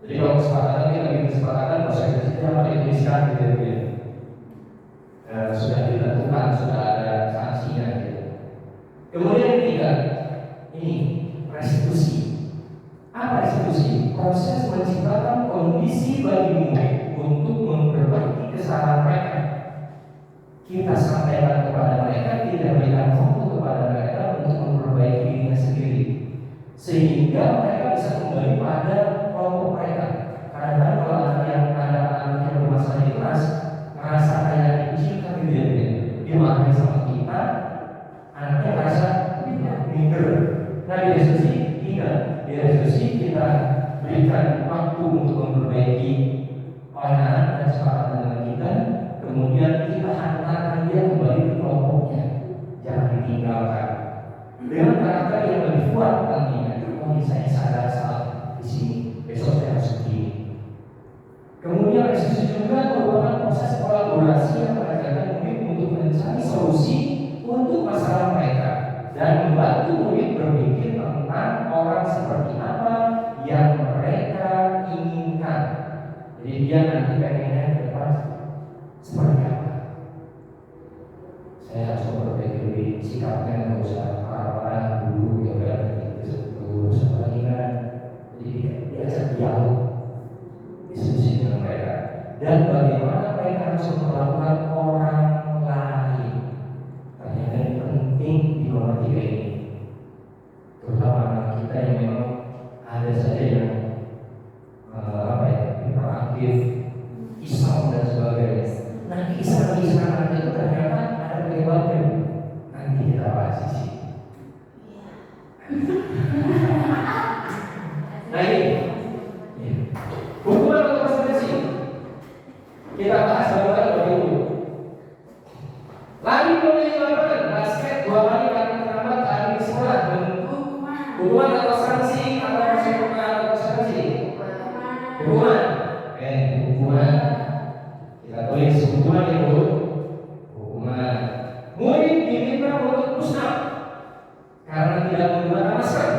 Jadi kalau kesepakatan kita bikin kesepakatan konsekuensinya apa dituliskan gitu ya. Sudah ditentukan, sudah ada sanksinya gitu. Kemudian yang ketiga, ini restitusi. Apa restitusi? Proses menciptakan kondisi bagi murid untuk memperbaiki kesalahan mereka. Kita sampaikan kepada mereka, tidak berikan waktu kepada mereka untuk memperbaiki dirinya sendiri, sehingga mereka bisa kembali pada kelompok mereka. Karena kalau anak yang bermasalah di kelas merasa kayak dikucilkan dimarahi sama kita, anaknya merasa minder. Nah di restitusi tidak, di restitusi kita berikan waktu untuk memperbaiki oleh anak dan sepakat dengan kita, kemudian kita hantarkan dia kembali ke kelompoknya, jangan ditinggalkan dengan karakter yang lebih kuat nantinya. Oh saya sadar saat di sini, besok saya harus begini. Kemudian restitusi juga merupakan proses kolaborasi yang mengajarkan murid untuk mencari solusi untuk masalah mereka dan membantu murid berpikir tentang orang seperti apa yang mereka inginkan. Jadi dia nanti pengennya ke depan seperti apa. Saya harus memperbaiki sikapnya, nggak usah marah-marah dulu ya kan, itu seperti kan. Jadi diajak dialog, diskusi dengan mereka dan bagaimana mereka harus memperlakukan orang lain. Ternyata ini penting dimengerti ini, terutama anak kita yang memang ada saja yang hiperaktif, kisah dan sebagainya. Nah kisah anak itu ternyata ada penyebabnya. Nanti kita bahas di sini. Nah ini hubungan atau konsekuensi kita bahas bareng-bareng dulu. Lari mulai lapangan basket 2 kali karena terlambat hari di sekolah. Hubungan atau sanksi atau konsekuensi? Hubungan. Hubungan. Kita tulis hubungan ya bu. Hubungan. Murid diminta untuk push up karena tidak menggunakan masker.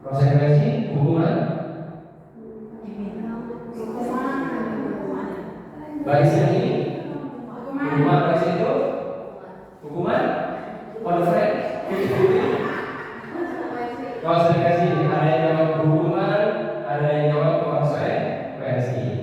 Konsekuensi hubungan. Baris yang ini hubungan baris itu hubungan konflik. Konsekuensi ada yang jawab hubungan, ada yang jawab konsekuensi.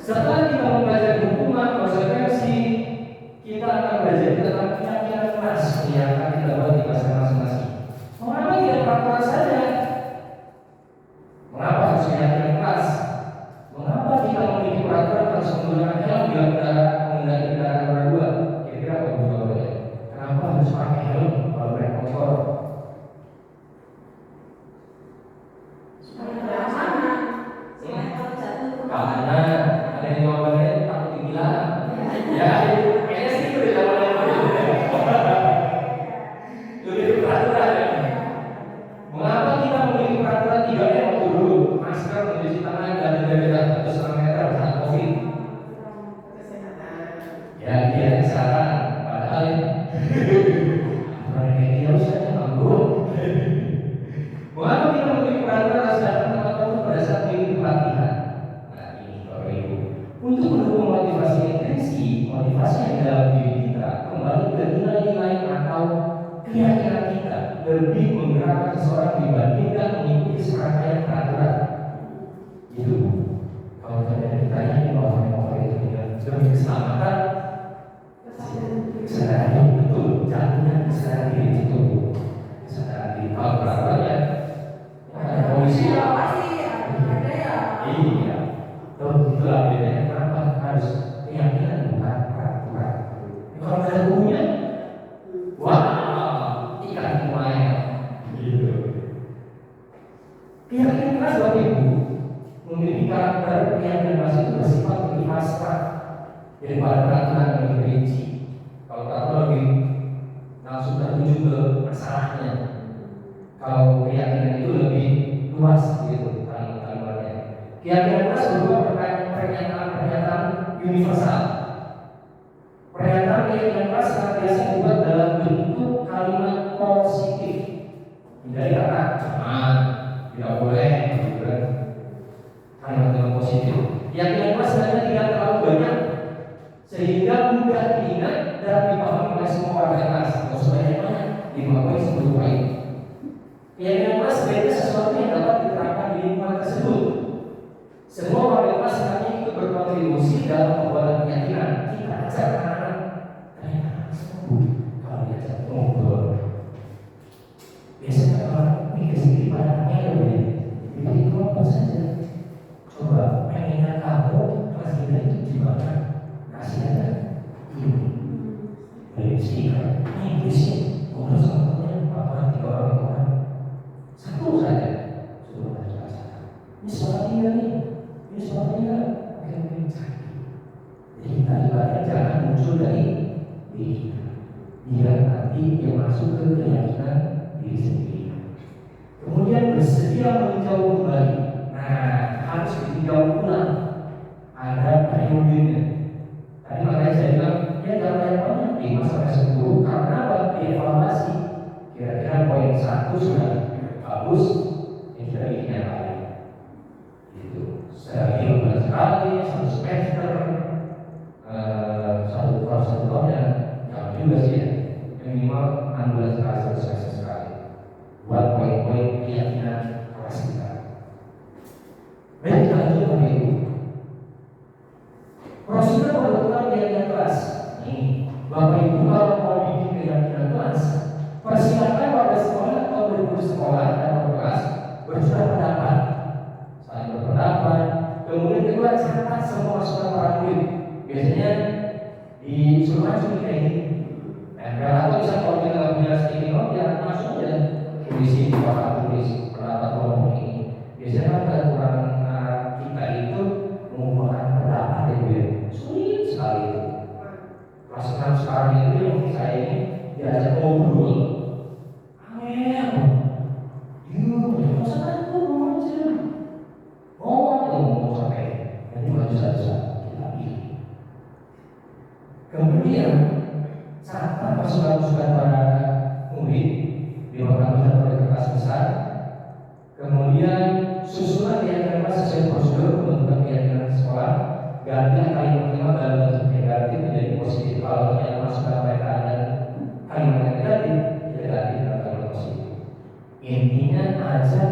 Setelah kita mempelajari hukuman, konsekuensi, kita akan belajar tentang keyakinan keras yang akan kita buat di masa masing-masing. Mengapa tidak peraturan saja? Mengapa harus keyakinan keras? Mengapa kita memiliki peraturan harus menggunakan helm bila mengendarai kendaraan roda dua? Kira-kira apa jawabannya? Kenapa harus pakai helm kalau naik motor? Karena ada yang jawabannya takut dibilang. Ya, kayaknya sih udah jawabannya lebih peraturan. Mengapa kita memiliki peraturan 3M waktu dulu? Masker, mencuci tangan, dan menjaga jarak 1,5 meter saat COVID. Ya, dia kesalahan. Padahal orang kayak dia harus saja nganggur. Mengapa kita memiliki peraturan harus datang tepat waktu pada saat mengikuti pelatihan? Nah, ini Bapak Ibu. Untuk mendukung motivasi intrinsik, motivasi yang dalam diri kita kembali ke nilai-nilai atau keyakinan kita lebih menggerakkan seseorang dibandingkan mengikuti serangkaian peraturan. Itu kalau ternyata ditanya di bawah itu demi keselamatan, kesadaran diri betul, jatuhnya kesadaran diri itu, kesadaran diri. Kalau peraturannya ada polisi, iya, tuh itulah bedanya. Kenapa harus keyakinan bukan peraturan? Kalau nggak ada bukunya, wah. Keyakinan keras Bapak Ibu memiliki karakter keyakinan keras itu bersifat lebih abstrak daripada peraturan yang lebih rinci. Kalau peraturan lebih langsung tertuju ke masalahnya, kalau keyakinan itu lebih luas gitu kalimatnya. Keyakinan keras berupa pernyataan universal. Pernyataan keyakinan keras senantiasa dibuat dalam bentuk kalimat positif. Hindari kata jangan, tidak boleh, kalimat yang positif. Keyakinan keras sebenarnya tidak terlalu banyak sehingga mudah diingat dan dipahami oleh semua warga kelas. Kalau sebanyak-banyak 5 poin 10 poin. Keyakinan keras sebenarnya sesuatu yang dapat diterapkan di lingkungan tersebut. Semua warga kelas sebenarnya ikut berkontribusi dalam pembuatan keyakinan. Kita ajak anak-anak, ternyata sembuh kalau diajak ngobrol. Biasanya orang ini kesini padanya ya udah itu apa saja. Coba pengennya kamu kelas kita itu gimana? Kasih aja ini dari speaker ini bisnis ngobrol sama temennya 4 orang 3 orang satu saja sudah baca ini soal tinggal nih, ini soal tinggal oke cari. Jadi kita ibaratnya jangan muncul dari diri kita biar nanti dia masuk ke keyakinan diri sendiri. Kemudian bersedia meninjau kembali. Nah, harus ditinjau ulang. Ada periodenya. Tadi makanya saya bilang, ya jangan banyak banyak 5 sampai 10 karena apa? Dievaluasi. Kira-kira poin 1 sudah bagus, ini sudah bikin yang lain. Gitu. Saya 15 kali, 1 semester, 1 tahun ya, jangan juga sih ya. Minimal 16 kali 1 semester sekali. Buat poin-poin keyakinan keras kita. Baik, kita lanjut Bapak Ibu. Prosedur pembentukan keyakinan keras. Nih, Bapak Ibu kalau mau bikin keyakinan keras, persilakan pada sekolah atau guru sekolah atau kelas bersuara pendapat, saling berpendapat. Kemudian kedua, catat semua masukan para murid. Biasanya disuruh maju kayak ini. Atau bisa kalau kita nggak punya sticky note, ya langsung aja tulis di bawah, tulis pendapat kelompok ini. Biasanya kan peraturan kita itu menggunakan pendapat ya, sulit sekali itu. Kelas 6 sekarang itu yang saya ini diajak ngobrol. Angel, yuk, masa kan ngomong aja, ngomong sampai nanti maju satu-satu kita pilih. Kemudian catat masukan-masukan para murid di bawah kertas besar. Kemudian susunan keyakinan kelas sesuai prosedur pembentukan keyakinan sekolah. Ganti kalimat dalam bentuk negatif menjadi positif. Kalau ternyata masukan mereka ada kalimat negatif, kita ganti dalam kalimat positif. Intinya ajak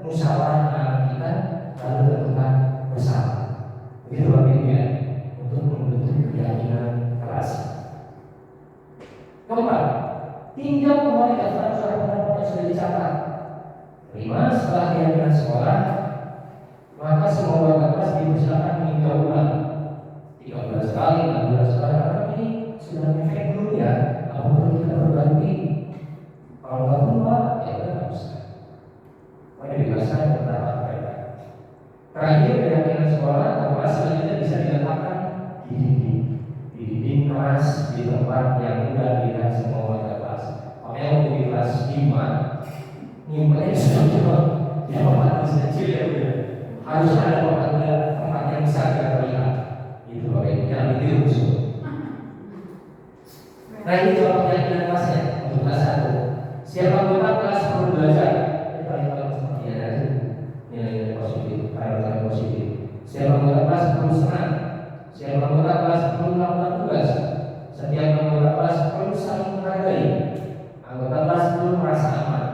musyawarah anak kita lalu tentukan bersama. Begitu Bapak Ibu ya. Tinjau kembali daftar surat pendapat yang sudah dicatat. 5. Setelah keyakinan sekolah, maka semua warga kelas dipersilakan meninjau ulang 13 kali, 16 kali. Karena ini sudah efek dulu ya. Apa perlu kita perbaiki? Kalau nggak berubah, ya udah nggak usah. Makanya dibahaskan pendapat mereka. Terakhir, keyakinan sekolah atau kelas selanjutnya bisa diletakkan di dinding kelas, di tempat yang mudah dilihat semua warga kelas. Makanya waktu di kelas 5 nyimpannya semua di tempat kecil ya udah. Harus ada tempat yang bisa kita terlihat. Itu loh, yang ditiru semua. Nah ini contoh keyakinan kelasnya untuk kelas 1. Siapa anggota kelas perlu belajar? Kita lihat seperti ada nilai positif, nilai positif. Siapa anggota kelas perlu senang? Siapa anggota kelas perlu melakukan tugas? Setiap anggota kelas perlu saling menghargai. Anggota kelas perlu merasa aman.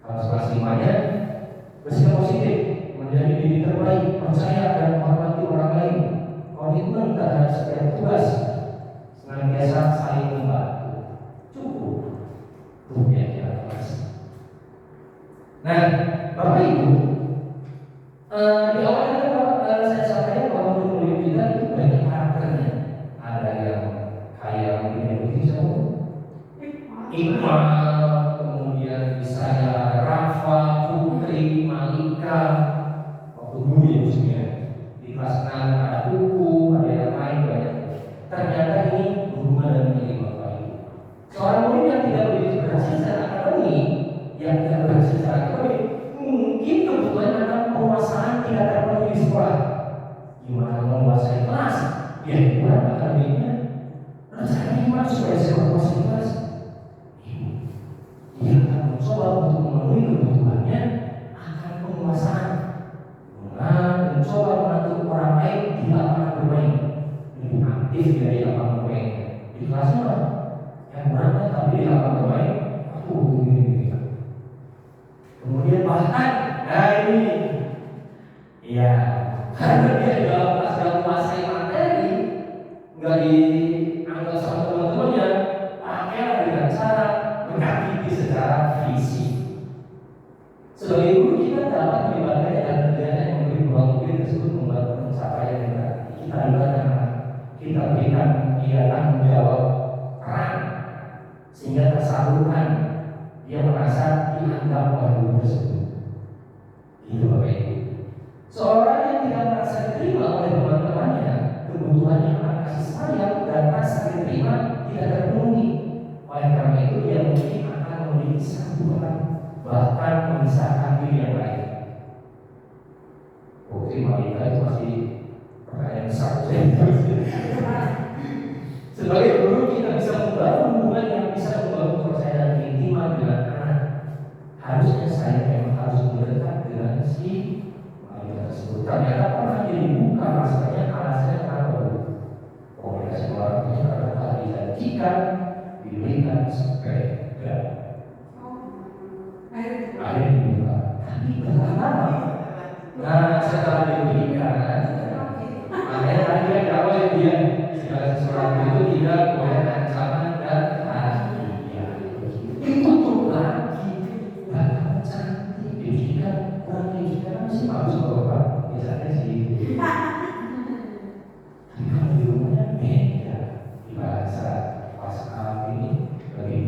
Kalau kelas 5-nya bersikap positif, menjadi diri terbaik, percaya dan menghormati orang lain, komitmen terhadap setiap tugas, senantiasa saling membantu. Cukup tuh ya kelas. Nah, Bapak Ibu, di awal saya sampaikan bahwa murid kita itu banyak karakternya. Ada yang kayak mungkin Iqbal, kemudian misalnya Rafa, Putri, Malika, waktu dulu ya maksudnya. Di kelas 6 ada Kuku, ada yang lain banyak. Ternyata ini berhubungan dengan menjadi Bapak Ibu. Seorang murid yang tidak berhasil secara akademik, yang tidak berhasil secara akademik, mungkin kebutuhan akan penguasaan tidak terpenuhi di sekolah. Gimana menguasai kelas? Ya kurang akademiknya. Rasanya gimana supaya saya menguasai kelas? Dia akan mencoba untuk memenuhi kebutuhannya akan penguasaan. Mencoba membantu orang lain di lapangan bermain, lebih aktif dari lapangan bermain. Di kelasnya yang berangkat tapi di lapangan bermain, aku begini. Kemudian bahkan, ini, ya, karena dia dalam kelas dalam menguasai materi, nggak dianggap sama teman-temannya, akhirnya dengan cara menyakiti secara fisik. Sebagai guru kita dapat melibatkannya dalam kegiatan yang memberi ruang murid tersebut membantu pencapaian yang berarti. Kita libatkan, kita berikan dia tanggung jawab peran sehingga tersalurkan, dia merasa dianggap oleh guru tersebut. Itu Bapak Ibu. Seorang yang tidak merasa diterima oleh teman-temannya, kebutuhannya akan kasih sayang dan rasa diterima tidak terpenuhi. Oleh karena itu dia mungkin akan memiliki satu orang, bahkan memisahkan diri yang lain. Oke, Malika itu masih pertanyaan besar. Sebagai guru kita bisa membangun hubungan yang bisa membangun kepercayaan intim dengan anak. Harusnya saya memang harus mendekat dengan si Malika tersebut. Ternyata pernah dibuka masalahnya, alasannya kenapa? Komunikasi keluarganya karena telah dijanjikan diberikan sepeda. Akhirnya dibuka. Tapi berapa lama? Nah, setelah diberikan, akhirnya tadi yang jawab dia segala sesuatu itu tidak boleh ancaman dan hadiah. Itu tuh lagi bakal cantik, didikan kurang didikan masih bagus bapak. Biasanya sih. Tapi kalau di rumahnya beda. Di bahasa WhatsApp ini lagi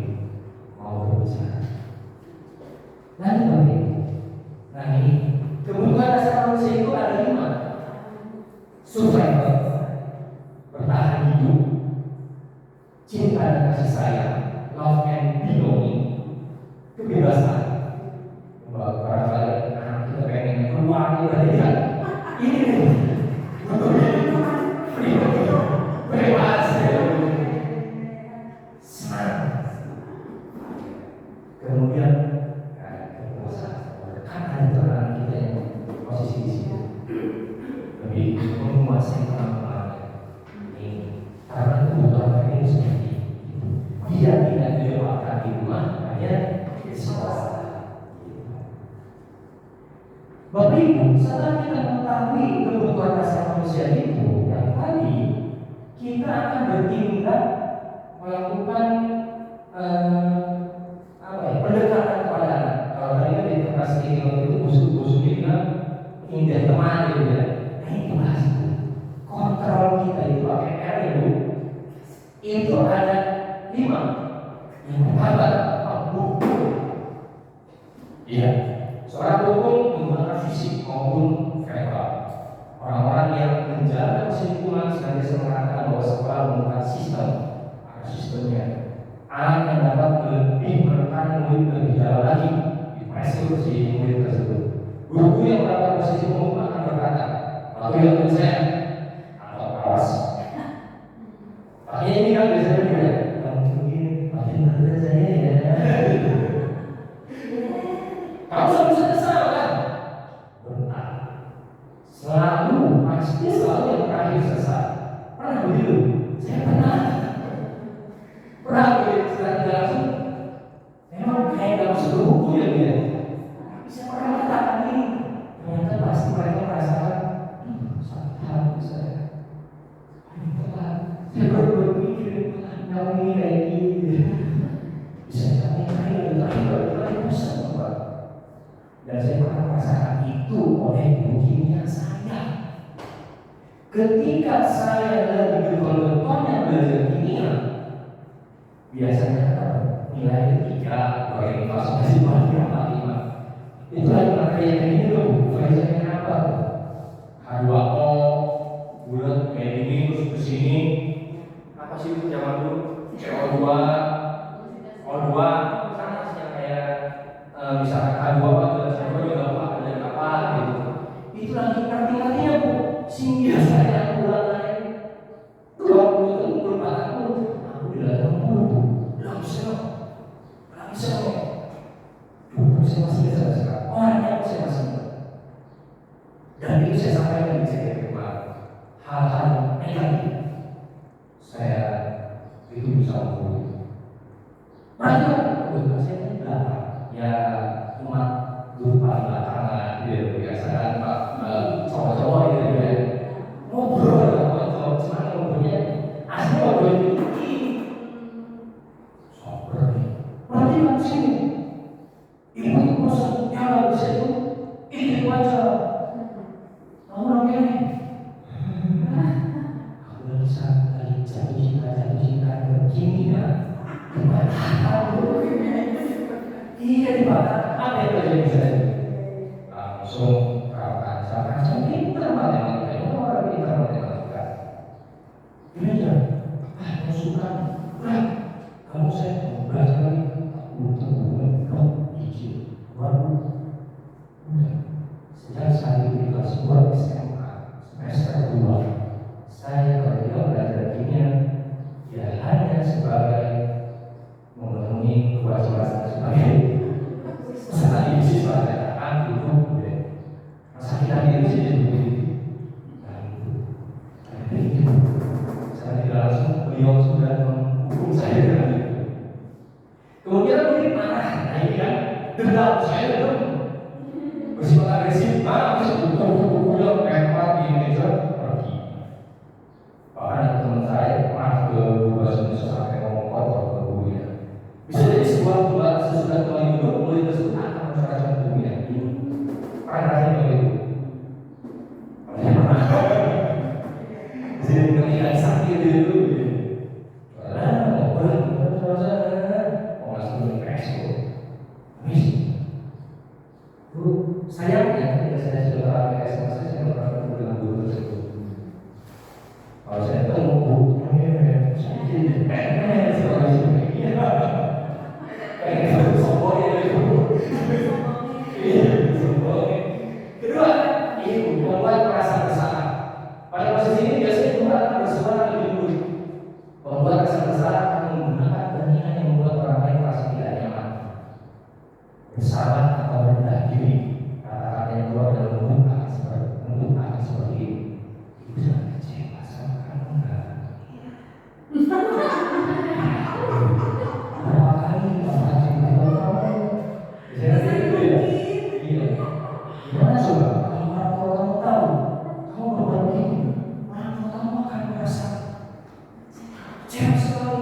mau berbicara. Nah ini kebutuhan dasar manusia itu ada 5. Survival, bertahan hidup, cinta dan kasih sayang, love and belonging, kebebasan. Barangkali anak kita pengen keluar dari ini bebas, senang. Kemudian kan ada teman kita yang posisi di situ lebih menguasai kemampuannya ini karena kebutuhan mereka itu seperti itu. Dia tidak dilewatkan di rumah, hanya di sekolah. Bapak Ibu, setelah kita mengetahui kebutuhan dasar manusia itu yang tadi, kita akan bertindak melakukan mengatakan bahwa sekolah merupakan sistemnya. Anak yang dapat lebih menekan murid lebih jauh lagi di pressure si murid tersebut. Guru yang dapat posisi umum akan berkata, waktu yang menurut saya atau awas. Makanya ini kan biasanya dia, begini, makin berat saya ya. Kamu selalu selesai kan? Benar. Pasti selalu yang terakhir selesai. Pernah begitu? Saya pernah begitu secara tidak langsung. Memang kayak dalam seluruh buku ya dia. Saya pernah mengatakan ini. Ternyata pasti mereka merasakan salah saya. Saya baru berpikir ini kayak gini. Bisa kami terakhir bosan Pak. Dan saya pernah merasakan itu oleh guru kimia saya. Ketika saya lagi getol-getolnya belajar kimia, biasanya nilai 3, bagian kelas masih paling 5. Itu lagi materi yang ini loh, belajarnya apa? H2O, bulat kayak gini terus ke sini. Apa sih itu zaman dulu? CO2, O2, sama sih yang kayak misalkan H2O dan CO2 juga apa dan apa gitu. Itu lagi arti-artinya Bu. Sehingga saya mulai 20 tahun aku tidak tahu langsung saya masih bisa sekarang orangnya saya masih dan itu saya sampaikan di saya kedua hal-hal negatif saya itu bisa mengumpulkan mereka saya tidak ya cuma lupa belakangan dia biasa Pak cowok-cowok gitu ya ngobrol cuma ngobrolnya asli ngobrol tinggi sober nih perhatikan sini ibu bosan yang bisa itu aja kamu namanya aku bisa kali jatuh cinta ke kimia iya di mana apa yang terjadi saya langsung kaca pintar matematika itu orang pintar matematika ini aja yang suka kamu saya mau belajar lagi untuk izin baru sejak saya di kelas 2 SMA semester 2 saya kalau belajar kimia ya hanya sebagai memenuhi kewajiban sebagai peserta siswa dan duduk masa kita diri sendiri begitu. Saya tidak langsung beliau sudah menghukum saya dengan itu. Kemudian mungkin marah, nah ini kan dendam saya itu bersifat agresif, marah terus buku-buku yang lempar di meja pergi. Bahkan teman saya pernah ke guru bahasa Indonesia sampai ngomong kotor ke gurunya. Bisa jadi sesudah kembali duduk murid tersebut akan mencerahkan gurunya. Pernah rasanya begitu. Jadi mengenai sakit itu, sayangnya ketika saya sudah SMA saya tidak pernah bertemu dengan guru tersebut. Kalau saya ketemu saya jadi pengen sombongnya itu. Kedua, ibu membuat perasaan bersalah. Pada posisi ini biasanya ibu akan bersuara lebih dulu. Membuat rasa bersalah akan menggunakan keningan yang membuat orang lain merasa tidak nyaman. Bersalah atau rendah diri. Kata-kata yang keluar dalam mulut akan seperti ini. Ibu sangat kecewa sama kamu enggak? Berapa kali Bapak cerita kamu? Biasanya gitu ya? Iya. Gimana coba? Kalau orang tua kamu tahu kamu berbuat begini, orang tua kamu akan merasa kecewa sekali.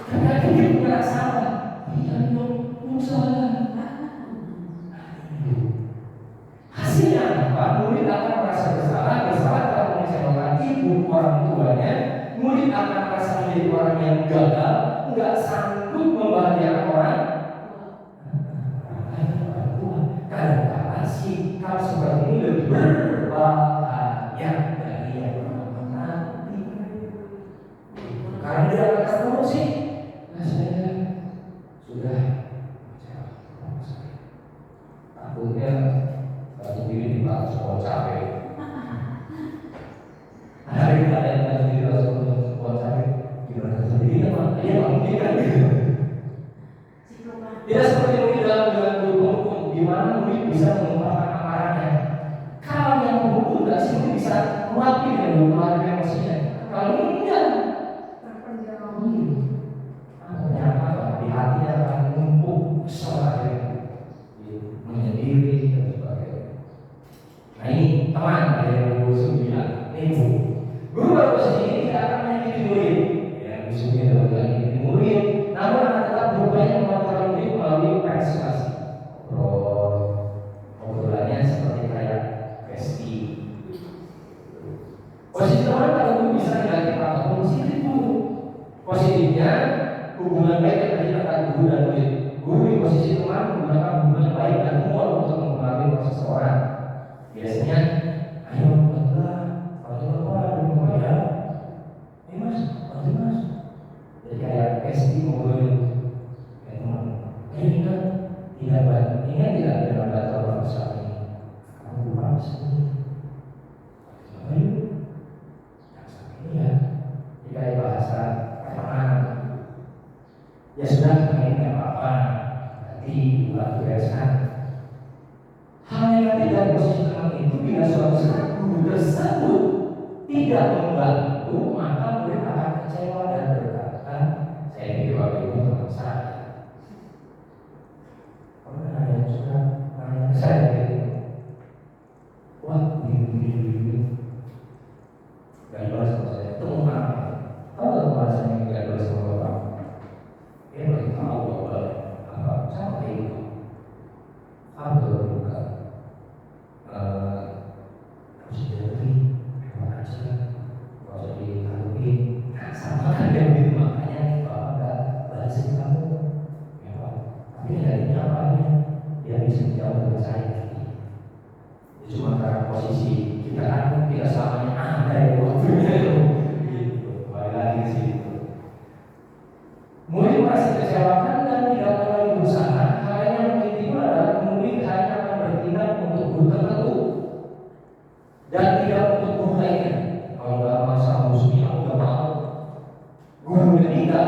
Ternyata dia punya salah. Iya dong, salah. Hasilnya apa? Murid akan merasa bersalah karena mengecewakan ibu orang tuanya. Murid akan merasa menjadi orang yang gagal, nggak sanggup membahagiakan orang. Kadang-kadang sikap seperti ini lebih berbahaya dari yang nanti. Kenapa dia akan terus sih? Nah, saya sudah takutnya satu diri dibalas pohon cabai. Hari kalian satu diri dibalas pohon cabai, gimana sendiri ya Pak? Iya mungkin kan gitu. Tidak seperti mungkin dalam hukum, di mana murid bisa mengungkapkan amarahnya. Kalau yang menghukum tidak sih bisa melatih dan mengeluarkan emosinya. Kalau ini tidak. Ternyata di hatinya akan numpuk kesalahan menyendiri dan sebagainya. Nah ini teman dari yang sembilan, ibu. Guru pada posisi ini tidak akan menyakiti murid. Ya, musuhnya dalam hal ini murid, namun akan tetap berupaya mengontrol murid melalui persuasi. Obrolannya seperti kayak besti. Posisi teman kalau guru bisa negatif atau positif guru. Positifnya hubungan baik yang terjadi antara guru dan murid. Guru di posisi teman menggunakan hubungan baik dan humor untuk mempengaruhi seseorang. Biasanya, ayo bantulah, bantu ya. Mas, bantu mas. Jadi kayak pesti ngobrolin kayak teman. Ingat tidak bantu, ingat tidak dengan data orang saat ini. Kamu lupa sini. Ayo, ya. Jadi kayak bahasa kayak ya sudah, ini nggak apa-apa. Nanti buat bereskan. Hal negatif dari posisi teman itu bila suatu saat guru tersebut tidak membantu, maka murid akan kecewa dan berkata, saya pikir waktu itu teman saya. Pernah ada yang suka nanya ke saya gitu, wah begini. Gak jelas sama saya, itu apa? Tahu nggak bahasanya gak jelas sama bapak? Dia belum tahu bahwa apa sama itu. Apa bukan? Harus jadi terima kasih. Kalau ditaruhi, sama kan yang gitu makanya bapak nggak balasin kamu. Ya Pak. Tapi dari nyawanya dia bisa jauh dengan saya. Cuma karena posisi kita kan tidak selamanya ada yang waktunya itu. Balik lagi ke situ. Murid merasa kecewakan dan tidak mulai berusaha. Hal yang penting adalah murid hanya akan bertindak untuk guru tertentu dan tidak untuk guru lainnya. Kalau nggak masa musuhnya, aku nggak mau. Guru ketiga,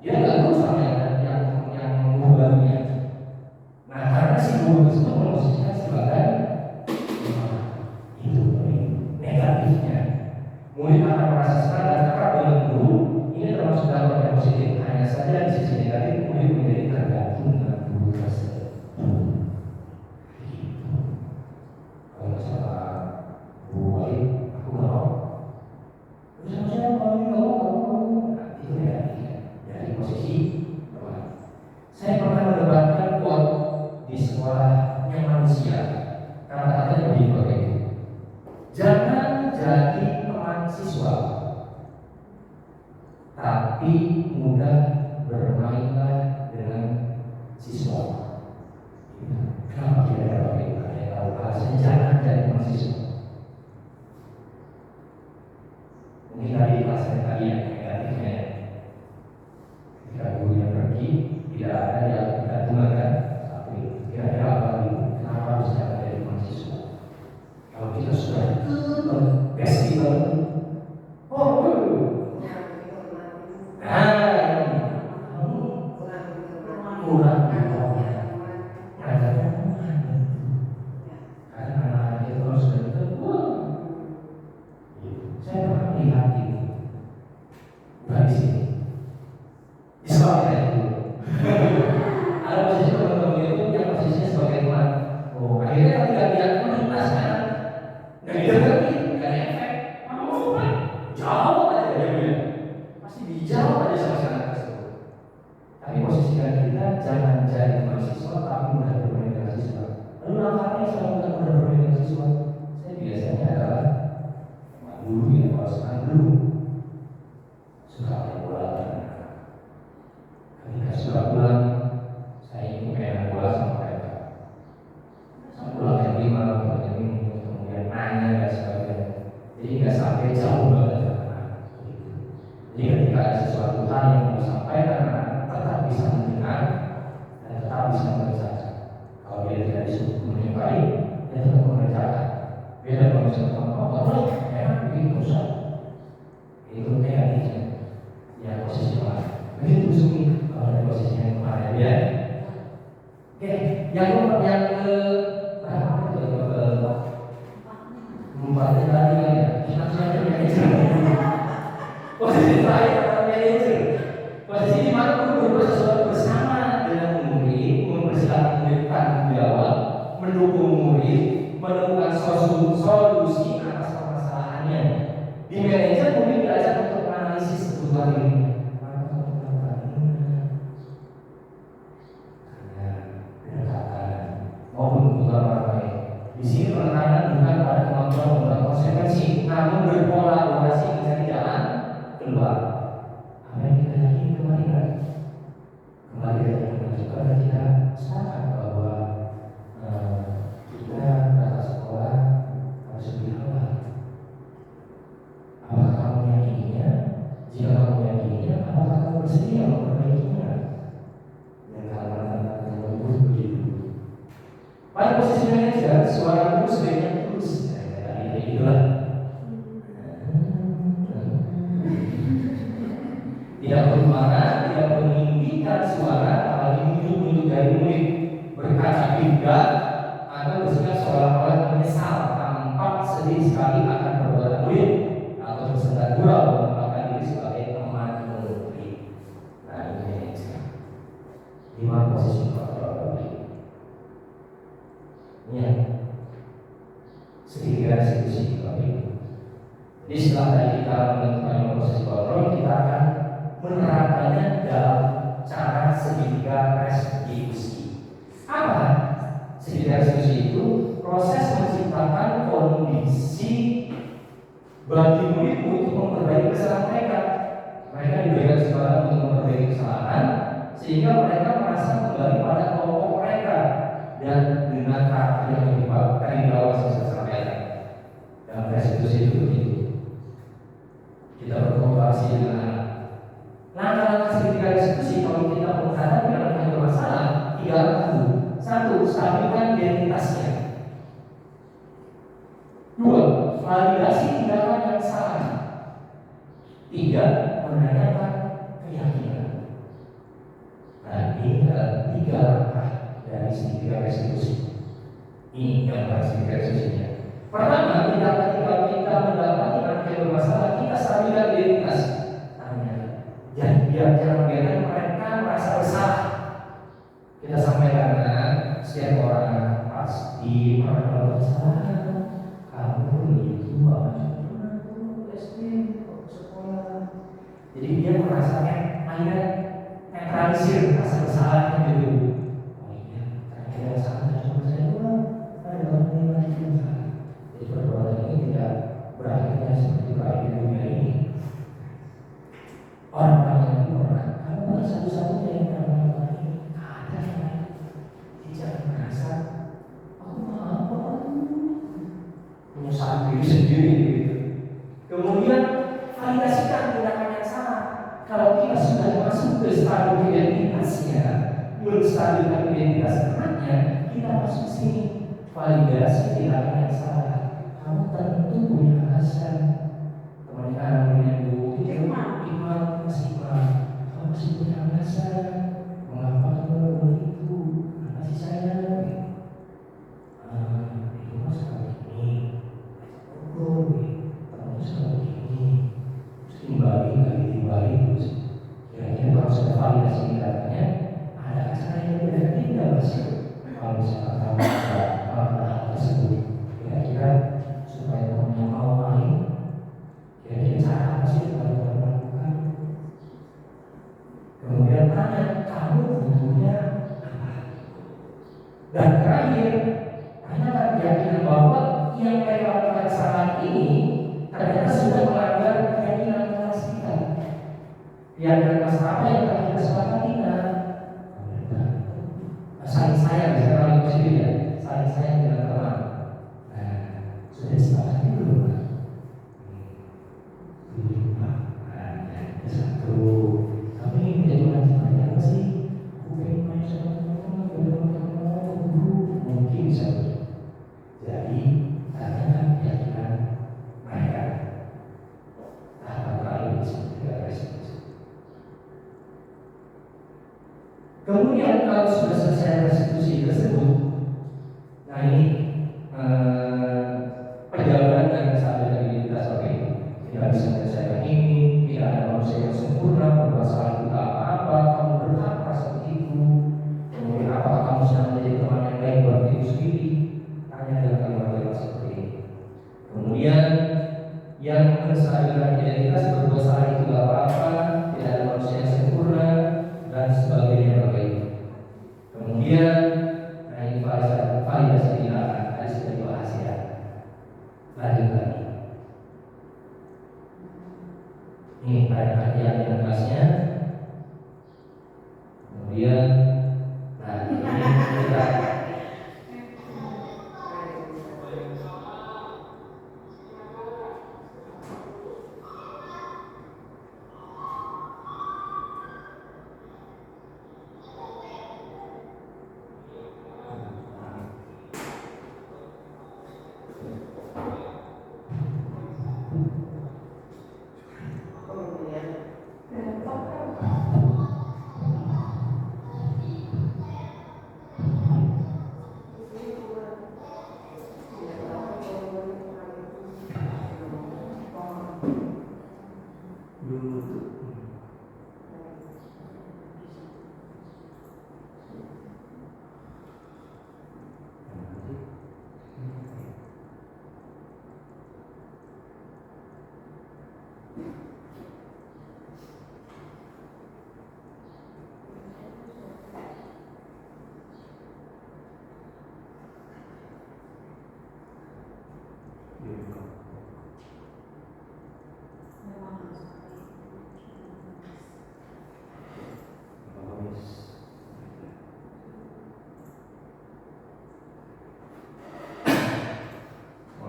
dia nggak berusaha yang mengubahnya. Nah, karena si guru tersebut memposisikan sebagai itu negatifnya. Murid akan merasa senang dan akrab dengan guru. Ini termasuk dampak yang positif. Hanya saja di sisi negatif murid menjadi tergantung dengan guru tersebut. Kalau masalah guru balik, aku nggak mau. Terus saya mau itu negatifnya. Dari posisi teman. Saya pernah mendebatkan quote di sekolahnya manusia. Kata-katanya begini bagaimana? Jangan jadi teman siswa, tapi mudah bermainlah dengan siswa. Kenapa kira-kira begitu? Saya tahu bahasanya jangan jadi teman siswa. Mungkin tadi bahasanya tadi yang negatifnya. Ketika gurunya pergi, tidak ada yang kita gunakan. Tapi kira-kira apa itu? Kenapa harus jangan jadi teman siswa? Kalau kita sudah festival, kurang karena dia terus saya pernah lihat itu bukan di sini di sekolah saya itu ada posisi teman-teman itu yang posisinya sebagai teman. Akhirnya kalau tidak lihat menuntaskan nggak didengerin, nggak ada efek. Kamu apa? Jawab aja dia bilang. Pasti dijawab aja sama anak tersebut. Tapi posisikan kita jangan jadi mahasiswa tapi mudah bermain dengan siswa. Lalu langkahnya selalu mudah bermain dengan siswa. Saya biasanya adalah dulu ya, kalau sekarang dulu suka main bola. Ketika sudah pulang, saya ingin main bola sama mereka. Pulang jam 5, pulang jam 5, kemudian nanya dan sebagainya. Jadi nggak sampai jauh banget. Jadi ketika ada sesuatu hal yang mau disampaikan, tetap bisa mendengar dan tetap bisa mengerjakan. Kalau dia tidak disuruh menyukai, dia tetap mengerjakan. Beda kalau misalnya kamu enak begitu usah. Itu negatifnya. Ya posisi mana? Begitu sumi kalau ada posisinya kemarin ya. Oke, yang ke empatnya tadi ya. Kita sudah manajer. Posisi terakhir adalah manajer. Posisi di mana guru berbuat sesuatu bersama dengan murid, mempersilahkan murid tanggung jawab, mendukung murid, menemukan solusi atas permasalahannya. Di manajer murid diajak untuk menganalisis kebutuhan diri. Maupun kebutuhan orang lain. Di sini penekanan bukan pada kemampuan membuat konsekuensi, namun berkolaborasi mencari jalan keluar. Apa yang kita yakini kemarin? Kemarin kita juga kita sepakat bahwa kita kata sekolah harus lebih awal. Apakah kamu meyakininya? Jika kamu meyakininya, apakah kamu bersedia memperbaikinya? Dan hal-hal yang begitu. Pada posisi manajer, suara guru sebaiknya tulus. Itulah. Tidak bermarah, tidak meninggikan suara, apalagi muncul dari murid berkaca pinggang atau bersikap seolah-olah menyesal tampak sedih sekali akan perbuatan murid atau bersedar gurau menempatkan diri sebagai teman murid. Nah ini 5 posisi kontrol. Ya, segitiga restitusi tapi jadi setelah tadi kita menentukan proses kontrol, kita akan menerapkannya dalam cara segitiga restitusi. Apa segitiga restitusi itu? Proses menciptakan kondisi bagi murid untuk memperbaiki kesalahan mereka. Mereka diberikan kesempatan untuk memperbaiki kesalahan sehingga mereka merasa kembali pada kelompok mereka dan dengan karakter yang lebih baik dari awal saya sampaikan. Dalam restitusi itu begitu. Kita berkooperasi dengan langkah-langkah segitiga restitusi kalau kita menghadapi anak yang bermasalah 3 langkah. 1. Stabilkan identitasnya. 2. Validasi tindakan yang salah. 3. Menanyakan keyakinan. Nah ini adalah 3 langkah dari segitiga restitusi. Ini gambaran segitiga restitusinya. Pertama, ketika kita mendapati anak yang bermasalah, kita stabilkan identitas. Dan biar jangan mereka merasa bersalah. Kita sampaikan setiap orang pasti pernah bersalah. Kamu itu SD sekolah. Jadi dia merasakan akhirnya netralisir rasa bersalahnya gitu. Oh iya, saya salah sama saya doang. Ada orang lain yang salah. Jadi perbuatan ini tidak berakhirnya seperti berakhir di dunia ini. Orang yang kamu bukan satu-satunya yang pernah melakukan ini. Ada yang lain. Tidak merasa menyusahkan diri sendiri gitu. Kemudian validasikan tindakan yang salah. Kalau kita sudah masuk ke stadium identitasnya, menstabilkan identitas anaknya, kita masuk sini validasi tindakan yang salah. Kamu tentu punya alasan. Teman-teman punya bu, iman masih kamu masih punya alasan. Mengapa kamu melakukan itu? Kasih saya. Itu mas kalau ini, kamu kalau ini, timbali terus. Kira-kira kalau sudah validasi tindakannya, ada acara yang tidak tinggal masih. Kalau misalkan kamu sudah melakukan hal tersebut, kira-kira supaya kamu mau main, kira-kira cara apa sih kalau kamu lakukan? Kemudian tanya, kamu butuhnya apa? Dan terakhir, tanyakan keyakinan bahwa yang mereka lakukan kesalahan ini ternyata sudah melanggar keyakinan kelas kita. Keyakinan kelas apa yang telah kita sepakati? Saling sayang, bisa kalau positif ya, saling sayang dengan teman. Nah, sudah disepakati belum? Belum. Kemudian kalau sudah selesai restitusi tersebut, nah ini perjalanan dari stabilitas seperti ini. Tidak bisa menyelesaikan ini, tidak ada manusia yang sempurna, bermasalah kita apa-apa, kamu berhak merasa begitu. Kemudian apakah kamu sedang menjadi teman yang baik buat diri sendiri? Tanya dengan kalimat-kalimat seperti ini. Kemudian yang menstabilkan identitas berbuat salah itu apa-apa, tidak ada manusia yang sempurna, dan sebagainya berbaik. Kemudian, nah ini validasi tindakan, tadi sudah dibahas ya. Lanjut lagi. Ini pada yang kelasnya. Kemudian, nah ini kita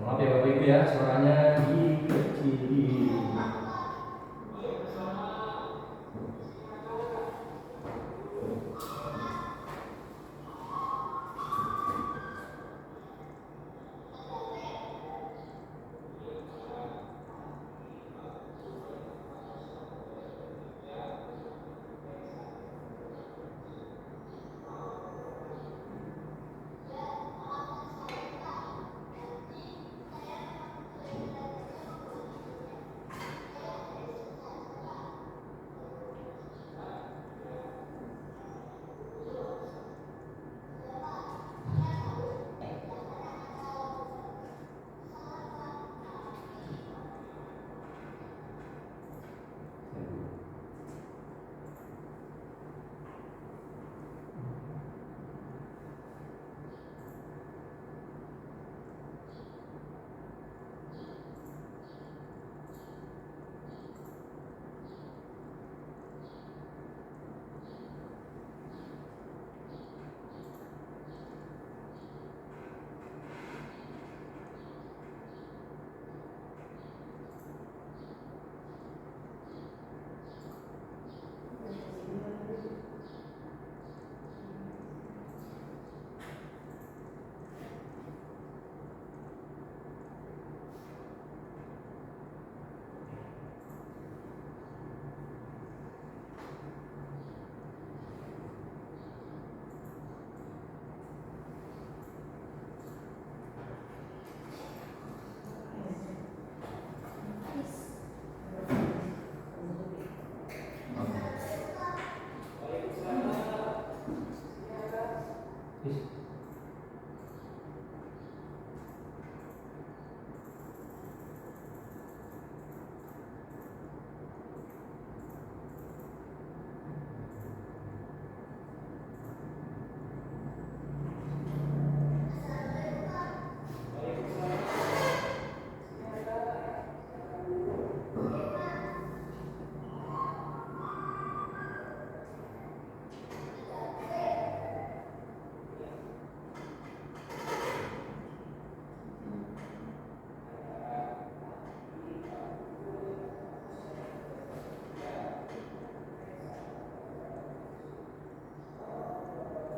maaf ya Bapak Ibu ya, suaranya dikecilin.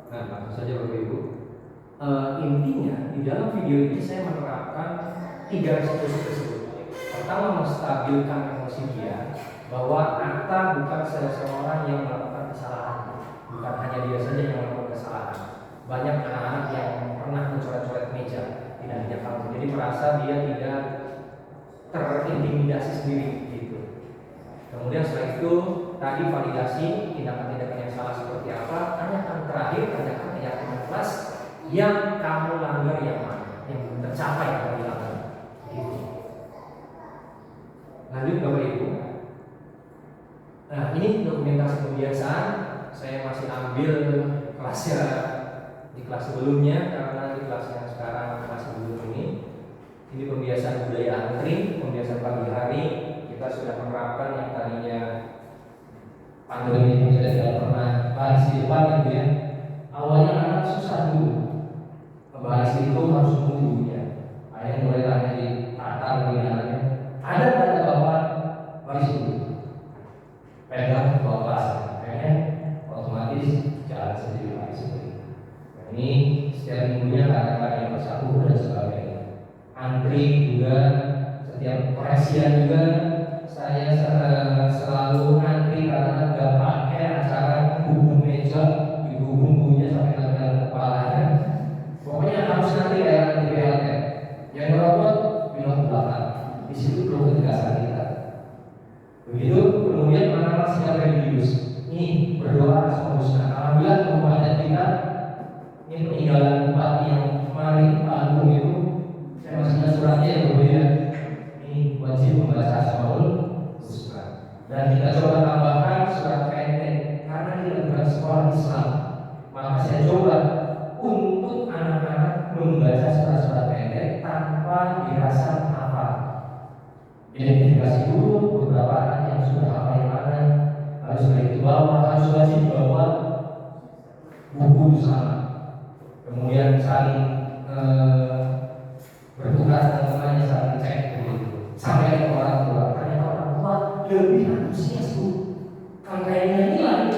Nah, langsung saja Bapak Ibu. Intinya di dalam video ini saya menerapkan 3 restitusi tersebut. Pertama, menstabilkan emosi dia bahwa Atta bukan seseorang yang melakukan kesalahan. Bukan hanya dia saja yang melakukan kesalahan. Banyak anak-anak yang pernah mencoret-coret meja, tidak hanya kamu. Jadi merasa dia tidak terintimidasi sendiri gitu. Kemudian setelah itu tadi validasi tindakan-tindakan yang salah seperti apa. Tanyakan terakhir, tanyakan keyakinan kelas yang kamu langgar yang mana, yang belum tercapai atau dilanggar. Gitu. Lanjut Bapak Ibu. Nah ini dokumentasi kebiasaan. Saya masih ambil kelasnya di kelas sebelumnya karena di kelas yang sekarang masih belum ini. Ini pembiasaan budaya antri, pembiasaan pagi hari. Kita sudah menerapkan yang tadinya pandemi ini saya tidak pernah bahas di depan gitu ya. Awalnya anak susah dulu. Membahas itu harus menunggu ya. Ada yang mulai tanya di tata pembinaannya. Ada pada bapak baris dulu. Pegang bawa kelas, kayaknya otomatis jalan sendiri lagi seperti itu. Nah, ini setiap minggunya kadang-kadang yang bersatu dan sebagainya. Antri juga, setiap perhatian juga. Saya selalu antri karena nggak pakai acara hubung meja, hubung-hubungnya sampai ke kepalanya. Pokoknya harus nanti kayak antri BLT. Yang merobot bilang ke belakang. Di situ perlu ketegasan kita. Begitu kemudian anak-anak siap religius. Ini berdoa seharusnya. Alhamdulillah kabupaten kita ini peninggalan bupati yang kemarin Pak Agung itu saya masih ingat suratnya yang berbeda. Ini wajib membaca Asmaul Husna. Dan kita coba tambahkan surat pendek karena kita bukan sekolah Islam. Maka saya coba untuk anak-anak membaca surat-surat pendek tanpa dirasa hafal. Identifikasi dulu beberapa anak yang sudah hafal yang mana, harus itu bawa, harus wajib bawa buku sama. Kemudian saling bertukar teman-temannya, saling cek begitu. Sampai ke orang tua, ternyata orang tua lebih antusias bu. Kalau kayaknya ini lah,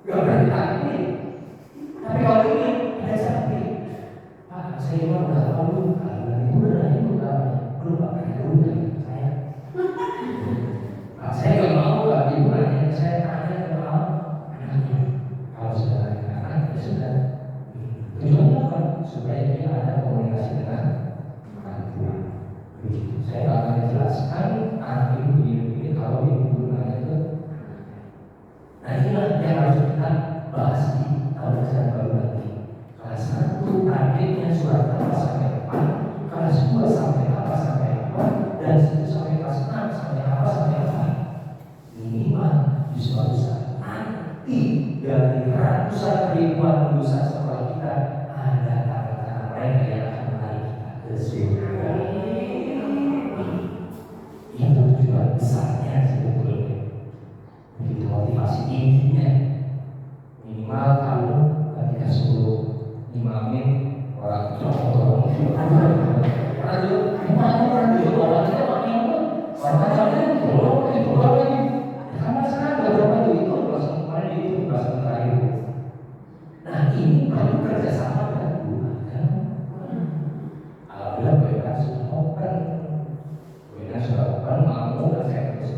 gak berani takut. Tapi kalau ini ada sapi, Pak saya mau udah tahu kalau itu benar itu belum pakai dulu saya. Saya nggak mau gak hiburannya, saya tanya ke anaknya. Kalau sudah ada anak, ya sudah. Tujuannya apa? Supaya dia ada komunikasi dengan orang tua. Saya nggak akan menjelaskan anak ibu begini kalau ibu nanya itu. Nah inilah yang harus kita bahas di pelajaran baru nanti. Kelas 1 targetnya surat apa sampai apa, kelas 2 sampai apa sampai apa, dan sampai kelas 6 sampai apa sampai apa. Minimal di suatu saat nanti dari ratusan ribuan lulusan sekolah kita ada anak-anak mereka yang akan menarik kita ke surga. Itu tujuan besarnya sebetulnya. Begitu motivasi intinya. Minimal kamu ketika suruh imamin orang orang karena sekarang beberapa itu langsung kemarin itu bahasa terakhir. Nah ini perlu kerjasama dengan guru agama. Alhamdulillah mereka sudah open, mereka sudah open mau dan saya terus.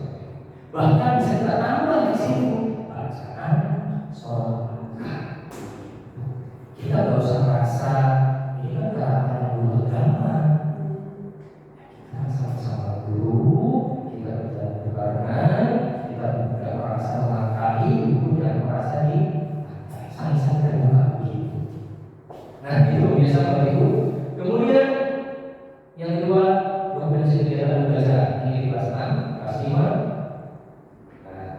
Bahkan bisa kita tambah di sini bacaan sholat. Kita nggak usah merasa ini kan karena guru agama. Kita sama-sama guru, kita bisa berbarengan. Kita tidak merasa melangkahi, ibu tidak merasa di saling terbuka begitu. Nah itu biasa Bapak Ibu. Kemudian yang kedua dokumentasi kegiatan belajar ini di kelas 6, kelas 5. Nah,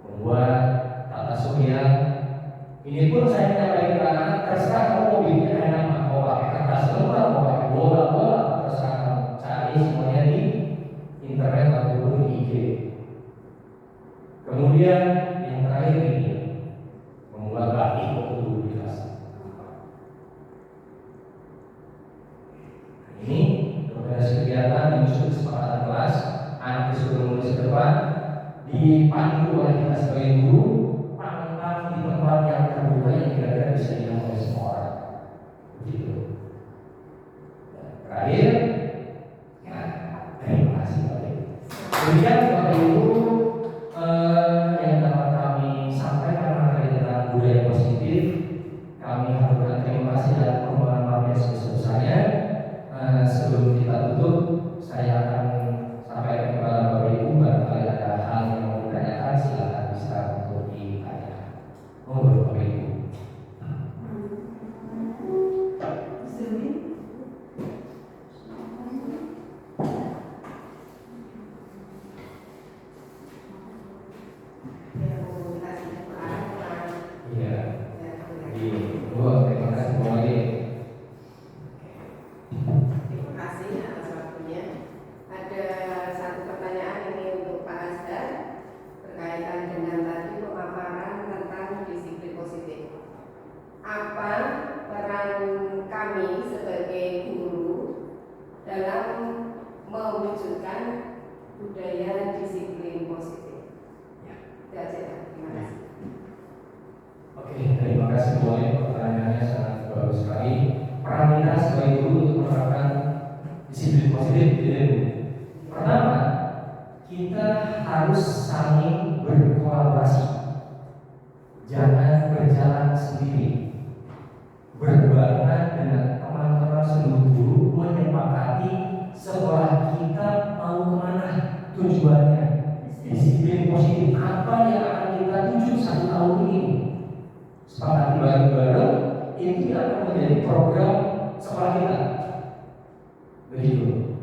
membuat tata surya. Ini pun saya menyampaikan ke anak-anak terserah kamu mau bikin enak, mau pakai kertas lembar, mau pakai bola, terserah kamu cari semuanya di internet ataupun di IG. Kemudian yang terakhir ini membuat batik dulu di kelas. Ini organisasi kegiatan menyusun kesepakatan kelas, anak disuruh menulis ke depan, dipandu oleh kita sebagai guru, pangkat di tempat yang terbuka yang kira-kira bisa dilihat oleh semua orang. Begitu. Dan terakhir, ya, terima kasih Bapak Ibu. Kemudian Bapak Ibu yang dapat kami sampaikan materi tentang budaya harus saling berkolaborasi. Jangan berjalan sendiri. Berbarengan dengan teman-teman seluruh guru menyepakati sekolah kita mau kemana, tujuannya, disiplin positif apa yang akan kita tuju 1 tahun ini. Sepakati bareng-bareng itu akan menjadi program sekolah kita. Begitu.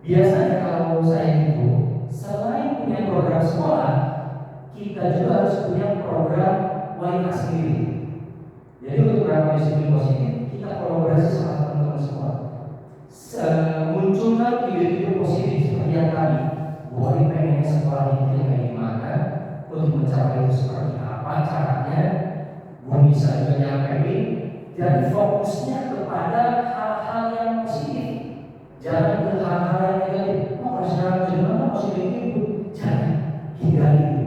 Biasanya kalau saya itu selain punya program sekolah, kita juga harus punya program wanita sendiri. Jadi untuk program disiplin positif kita kolaborasi sama teman-teman semua. Munculkan ide-ide positif seperti yang tadi. Boleh pengen sekolah itu kayak gimana, untuk mencapai itu seperti apa caranya, gue bisa juga nyampein. Dan fokusnya kepada hal-hal yang positif, jangan ke hal-hal yang negatif. Oh, sekarang gimana positif itu? Jangan hindari itu.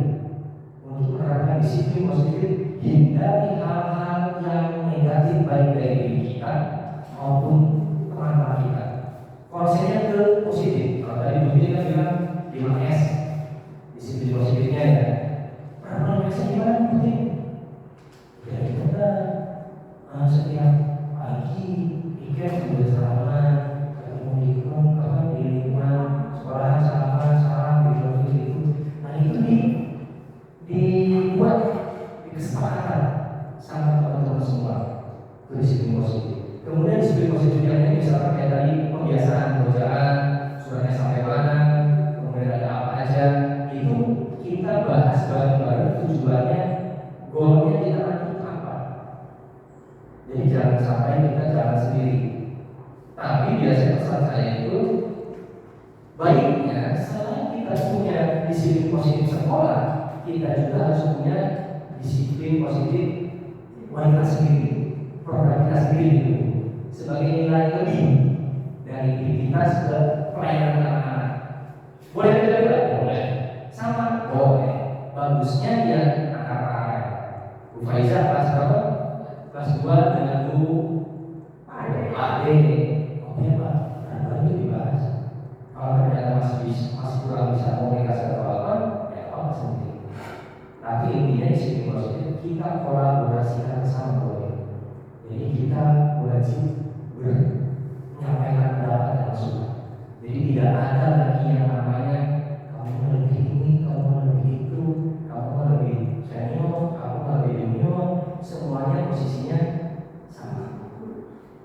Untuk menerapkan disiplin positif, hindari hal-hal yang negatif baik dari diri kita maupun teman-teman kita. Konsennya ke positif. Kalau tadi Bu kan bilang 5S, disiplin positifnya ya. Prakteknya gimana Bu? Ya kita setiap pagi ikan sudah salaman, ketemu di lingkungan sekolah salaman gitu. Nah itu dibuat di kesepakatan sama teman-teman semua. Itu disiplin positif. Kemudian disiplin positif yang lain misalkan kayak tadi pembiasaan pekerjaan, suratnya sampai mana, kemudian ada apa aja, itu kita bahas bareng-bareng tujuannya, goalnya kita nanti apa. Jadi jangan sampai kita jalan sendiri. Tapi biasanya pesan saya itu baiknya selain kita punya disiplin positif sekolah, kita juga harus punya disiplin positif wanita sendiri, program kita sendiri itu sebagai nilai lebih dari diri kita ke pelayanan anak-anak. Boleh beda-beda? Boleh. Sama? Boleh. Bagusnya ya anak-anak. Bu Faiza kelas berapa? Kelas 2 dengan Bu Ade. Oke Pak, nah itu dibahas. Kalau ternyata masih kurang bisa komunikasi atau apa, ya apa sendiri. Tapi intinya disiplin positif kita kolaborasikan sama boleh. Jadi kita wajib menyampaikan pendapat dan masukan. Jadi tidak ada lagi yang namanya kamu lebih ini, kamu lebih itu, kamu lebih senior, kamu lebih junior, semuanya posisinya sama.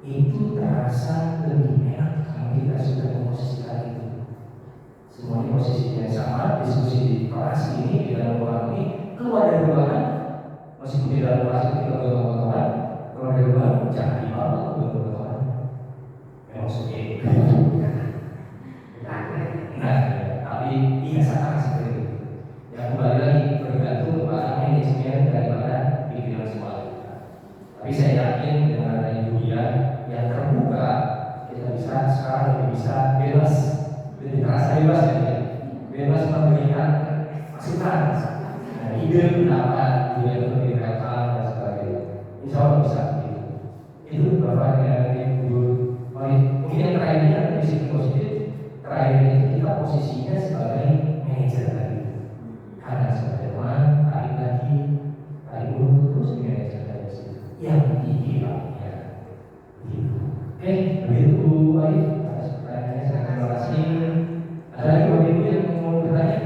Itu terasa lebih enak kalau kita sudah memposisikan itu. Semuanya posisinya sama, diskusi di kelas ini, di dalam ruangan ini, keluar dari ruangan, meskipun di dalam kelas itu kita berteman-teman, keluar dari ruangan jangan dibawa berteman-teman. Memang seperti itu. Nah, tapi biasakan seperti itu. Ya kembali lagi bergantung kepada manajemen daripada pikiran semua. Tapi saya yakin dengan adanya dunia yang terbuka, kita bisa sekarang lebih bisa bebas, lebih terasa bebas ya, bebas memberikan masukan, ide, pendapat, dunia itu lebih relevan dan sebagainya. Insya Allah bisa begitu. Itu Bapak yang Ibu. Mungkin yang terakhirnya disiplin positif. Terakhir itu kita posisinya sebagai manajer tadi. Karena sebagai teman, tarik lagi, tarik dulu, terus manajer tadi. Yang idealnya. Gitu. Oke, begitu Bu Aif. Atas pertanyaannya saya terima kasih. Ada lagi Bapak Ibu yang mau bertanya?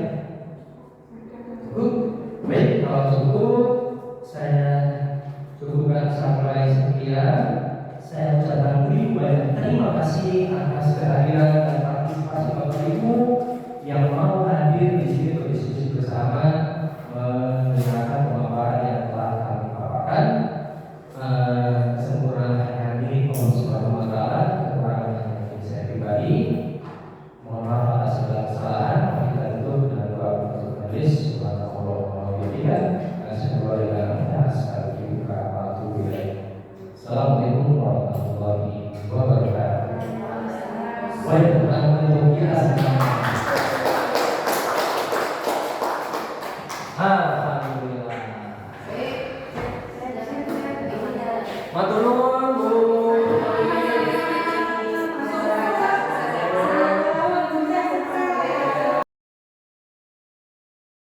Cukup? Baik, kalau cukup saya cukupkan sampai sekian. Saya ucapkan banyak terima kasih atas kehadiran dan partisipasi Bapak Ibu yang mau hadir di sini berdiskusi bersama, mendengarkan pemaparan yang telah kami paparkan. Kesempurnaan hanya milik Allah Subhanahu wa Ta'ala, kekurangan hanya milik saya pribadi. Mohon maaf atas segala kesalahan. Kita tutup dengan doa untuk majelis. Subhanallah wa bihamdihi, asyhadu an la ilaha illa anta, Assalamualaikum warahmatullahi wabarakatuh. Waalaikumsalam.